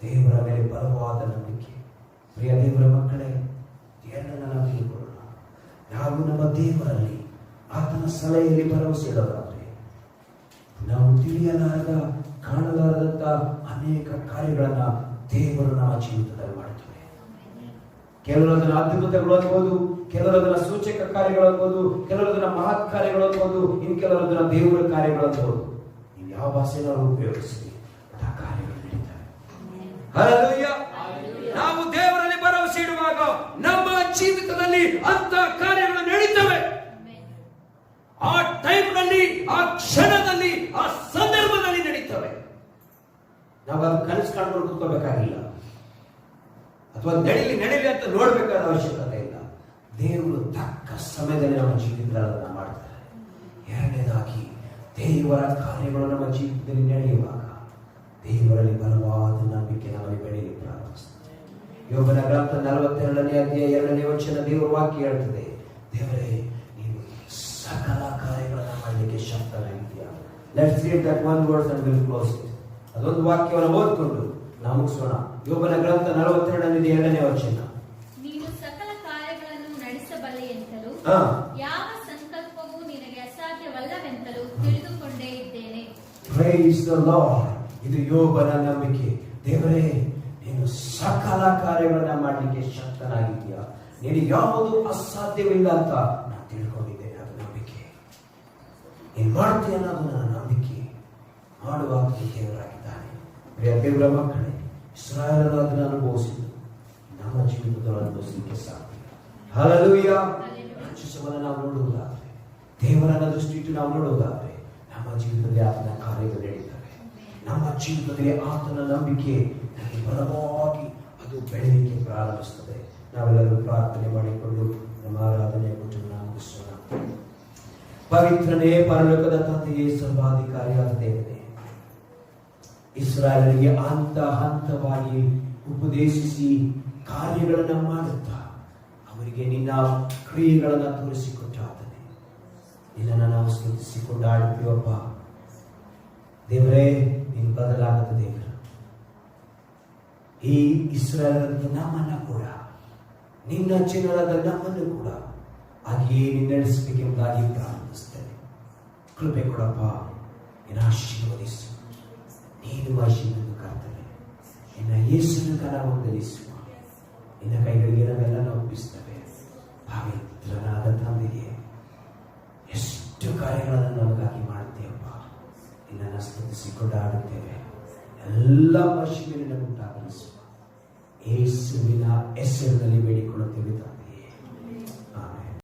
Speaker 1: ದೇವರ ಮೇಲೆ ಬಲವಾದ ನಂಬಿಕೆ. ಪ್ರಿಯ ದೇವರ ಮಕ್ಕಳೇ, ಎರಡನ್ನ ನಾವು ತಿಳ್ಕೊಳ್ಳೋಣ. ನಾವು ನಮ್ಮ ದೇವರಲ್ಲಿ ಆತನ ಸಲಹೆಯಲ್ಲಿ ಭರವಸೆ ಇಡೋದಾದ್ರೆ ನಾವು ತಿಳಿಯಲಾರದ, ಕಾಣಲಾರದಂತ ಅನೇಕ ಕಾರ್ಯಗಳನ್ನ ದೇವರು ನಮ್ಮ ಜೀವಿತದಲ್ಲಿ ಮಾಡ್ತೇವೆ. ಕೆಲವರು ಅದನ್ನ ಅದ್ಭುತಗಳು ಅನ್ಬೋದು, ಕೆಲವರು ಅದನ್ನ ಸೂಚಕ ಕಾರ್ಯಗಳು ಅನ್ಬೋದು, ಕೆಲವರು ಅದನ್ನ ಮಹತ್ ಕಾರ್ಯಗಳು ಅನ್ಬೋದು, ಇನ್ನು ಕೆಲವರು ಅದನ್ನ ದೇವರ ಕಾರ್ಯಗಳು ಅನ್ಬೋದು. ನೀವು ಯಾವ ಭಾಷೆಯನ್ನು ಉಪಯೋಗಿಸಿ ಆ ಕಾರ್ಯಗಳು ನಡೀತವೆ. ಹಲ್ಲೆಲೂಯಾ. ನಾವು ದೇವರಲ್ಲಿ ಭರವಸೆ ಇಡುವಾಗ ನಮ್ಮ ಜೀವಿತದಲ್ಲಿ ಅಂತ ಕಾರ್ಯಗಳು ನಡೀತವೆ. ಆ ಟೈಮ್ನಲ್ಲಿ, ಆ ಕ್ಷಣದಲ್ಲಿ, ಆ ಸಂದರ್ಭದಲ್ಲಿ ನಡೀತವೆ. ನಾವು ಅದು ಕನಸು ಕಾಣ್ಕೊಂಡು ಕೂತ್ಕೋಬೇಕಾಗಿಲ್ಲ, ಅಥವಾ ನಡೀಲಿ ಅಂತ ನೋಡ್ಬೇಕಾದ ಅವಶ್ಯಕತೆ ಇಲ್ಲ. ದೇವರು ತಕ್ಕ ಸಮಯದಲ್ಲಿ ನಮ್ಮ ಜೀವಿತಗಳನ್ನು ಮಾಡ್ತಾರೆ. ಎರಡನೇದಾಗಿ, ದೇವರ ಕಾರ್ಯಗಳು ನಮ್ಮ ಜೀವಿತದಲ್ಲಿ ನಡೆಯುವಾಗ ದೇವರಲ್ಲಿ ಬಲವಾದ ನಂಬಿಕೆ ನಮಗೆ ಬೆಳೆಯಲು ಪ್ರಾರಂಭಿಸುತ್ತದೆ. ಯೋಬನ ಗ್ರಂಥ 42ನೇ ಅಧ್ಯಾಯ 2ನೇ ವಚನ ದೇವರ ವಾಕ್ಯ ಹೇಳ್ತದೆ, ದೇವರೇ ನೀನು ಸಕಲ ಕಾರ್ಯಗಳನ್ನು ಮಾಡಲಿಕ್ಕೆ ಶಕ್ತನಾಗಿದ್ದೀಯಾ. Let's read that one verse and we'll close it. ಅದೊಂದು ವಾಕ್ಯವನ್ನು ಓದ್ಕೊಂಡು ನಾವು ಮುಗಿಸೋಣ. ಯೋಬನ ಗ್ರಂಥ 42ನೇ 2ನೇ ವಚನ.
Speaker 3: ನೀನು ಸಕಲ ಕಾರ್ಯಗಳನ್ನು ನಡೆಸಬಲ್ಲೆ ಎಂತಲೂ ಯಾವ ಸಂಕಲ್ಪವೂ ನಿನಗೆ ಅಸಾಧ್ಯವಲ್ಲವೆಂತಲೂ ತಿಳಿದುಕೊಂಡೇ ಇದ್ದೇನೆ.
Speaker 1: Praise the Lord. ಇದು ಯೋಬನ ನಂಬಿಕೆ. ದೇವರೇ ನೀನು ಸಕಲ ಕಾರ್ಯಗಳನ್ನ ಮಾಡಲಿಕ್ಕೆ ಶಕ್ತನಾಗಿದ್ದೀಯಾ, ನೀನು ಯಾವುದು ಅಸಾಧ್ಯವಿಲ್ಲ ಅಂತ ನಾನು ತಿಳ್ಕೊಂಡಿದ್ದೇನೆ. ಅದು ನಂಬಿಕೆ. ನೀನು ಮಾಡ್ತೀಯ ಅನ್ನೋದು ನನ್ನ ನಂಬಿಕೆ. ಮಾಡುವಾಗ ದೇವರಾಗಿದ್ದಾನೆ. ಪ್ರಿಯ ದೇವರ ಮಕ್ಕಳೇ, ಇಸ್ರಾಯೇಲರು ಅದನ್ನು ಅನುಭವಿಸಿದ್ದು, ನಮ್ಮ ಜೀವಿತದಲ್ಲಿ ಅನುಭವಿಸಲಿಕ್ಕೆ ಸಾಧ್ಯ. ಹಲ್ಲೆಲೂಯಾ. ರಾಕ್ಷಸವನ್ನು ನಾವು ನೋಡುವುದಾದ್ರೆ, ದೇವರನ್ನ ದೃಷ್ಟಿಟ್ಟು ನಾವು ನೋಡುವುದಾದ್ರೆ, ನಮ್ಮ ಜೀವಿತದಲ್ಲಿ ಆತನ ಕಾರ್ಯಗಳು ನಡೀತವೆ. ನಮ್ಮ ಜೀವಿತದಲ್ಲಿ ಆತನ ನಂಬಿಕೆ ನನಗೆ ಬಲವಾಗಿ ಅದು ಬೆಳೆಯಲಿಕ್ಕೆ ಪ್ರಾರಂಭಿಸುತ್ತದೆ. ನಾವೆಲ್ಲರೂ ಪ್ರಾರ್ಥನೆ ಮಾಡಿಕೊಂಡು ನಮ್ಮ ಆರಾಧನೆ ಕೊಟ್ಟು ನಾವು ಮುಗಿಸೋಣ. ಪವಿತ್ರನೇ, ಪರಲೋಕದ ತಂದೆಯೇ, ಸರ್ವಾಧಿಕಾರಿಯಾದ ದೇವರೇ, ಇಸ್ರಾಯೇಲರಿಗೆ ಹಂತವಾಗಿ ಉಪದೇಶಿಸಿ ಕಾರ್ಯಗಳನ್ನು ಮಾಡುತ್ತಾ ಅವರಿಗೆ ನಿನ್ನ ಕ್ರಿಯೆಗಳನ್ನು ತೋರಿಸಿಕೊಟ್ಟಾದರೆ ನಿನ್ನನ್ನು ನಾವು ಸ್ತುತಿಸಿಕೊಂಡು ಆಡುತ್ತೀವಪ್ಪ. ದೇವರೇ, ನೀನು ಬದಲಾಗದ ದೇವರು. ಈ ಇಸ್ರಾಯೇಲರ ನಮ್ಮನ್ನ ಕೂಡ, ನಿನ್ನ ಜನರಾದ ನಮ್ಮನ್ನು ಕೂಡ ಹಾಗೆಯೇ ನಡೆಸಬೇಕೆಂಬುದಾಗಿ ಪ್ರಾರಂಭಿಸ್ತೇನೆ. ಕೃಪೆ ಕೊಡಪ್ಪ, ನಿನ್ನ ಆಶೀರ್ವದಿಸು. ನೀನು ಆಶೀರ್ವಾದ ಕರ್ತನೆ, ನಿನ್ನ ಯೇಸುವಿನ ಕರವಂದಲಿಸುವ ನಿನ್ನ ಕೈಗಳಿಗೆ ನಾವೆಲ್ಲ ಒಪ್ಪಿಸ್ತೇವೆ. ಪವಿತ್ರನಾದ ತಂದೆಗೆ ಎಷ್ಟು ಕಾರ್ಯಗಳನ್ನು ನಮಗಾಗಿ ಮಾಡ್ತೇವಪ್ಪ. ನಿನ್ನನ್ನು ಸ್ತುತಿಸಿ ಕೊಂಡಾಡುತ್ತೇವೆ. ಎಲ್ಲ ಮಹಿಮೆಯನ್ನು ಉಂಟಾಗಲಿಸುವ ಯೇಸುವಿನ ಹೆಸರಿನಲ್ಲಿ ಬೇಡಿಕೊಳ್ಳುತ್ತೇವೆ.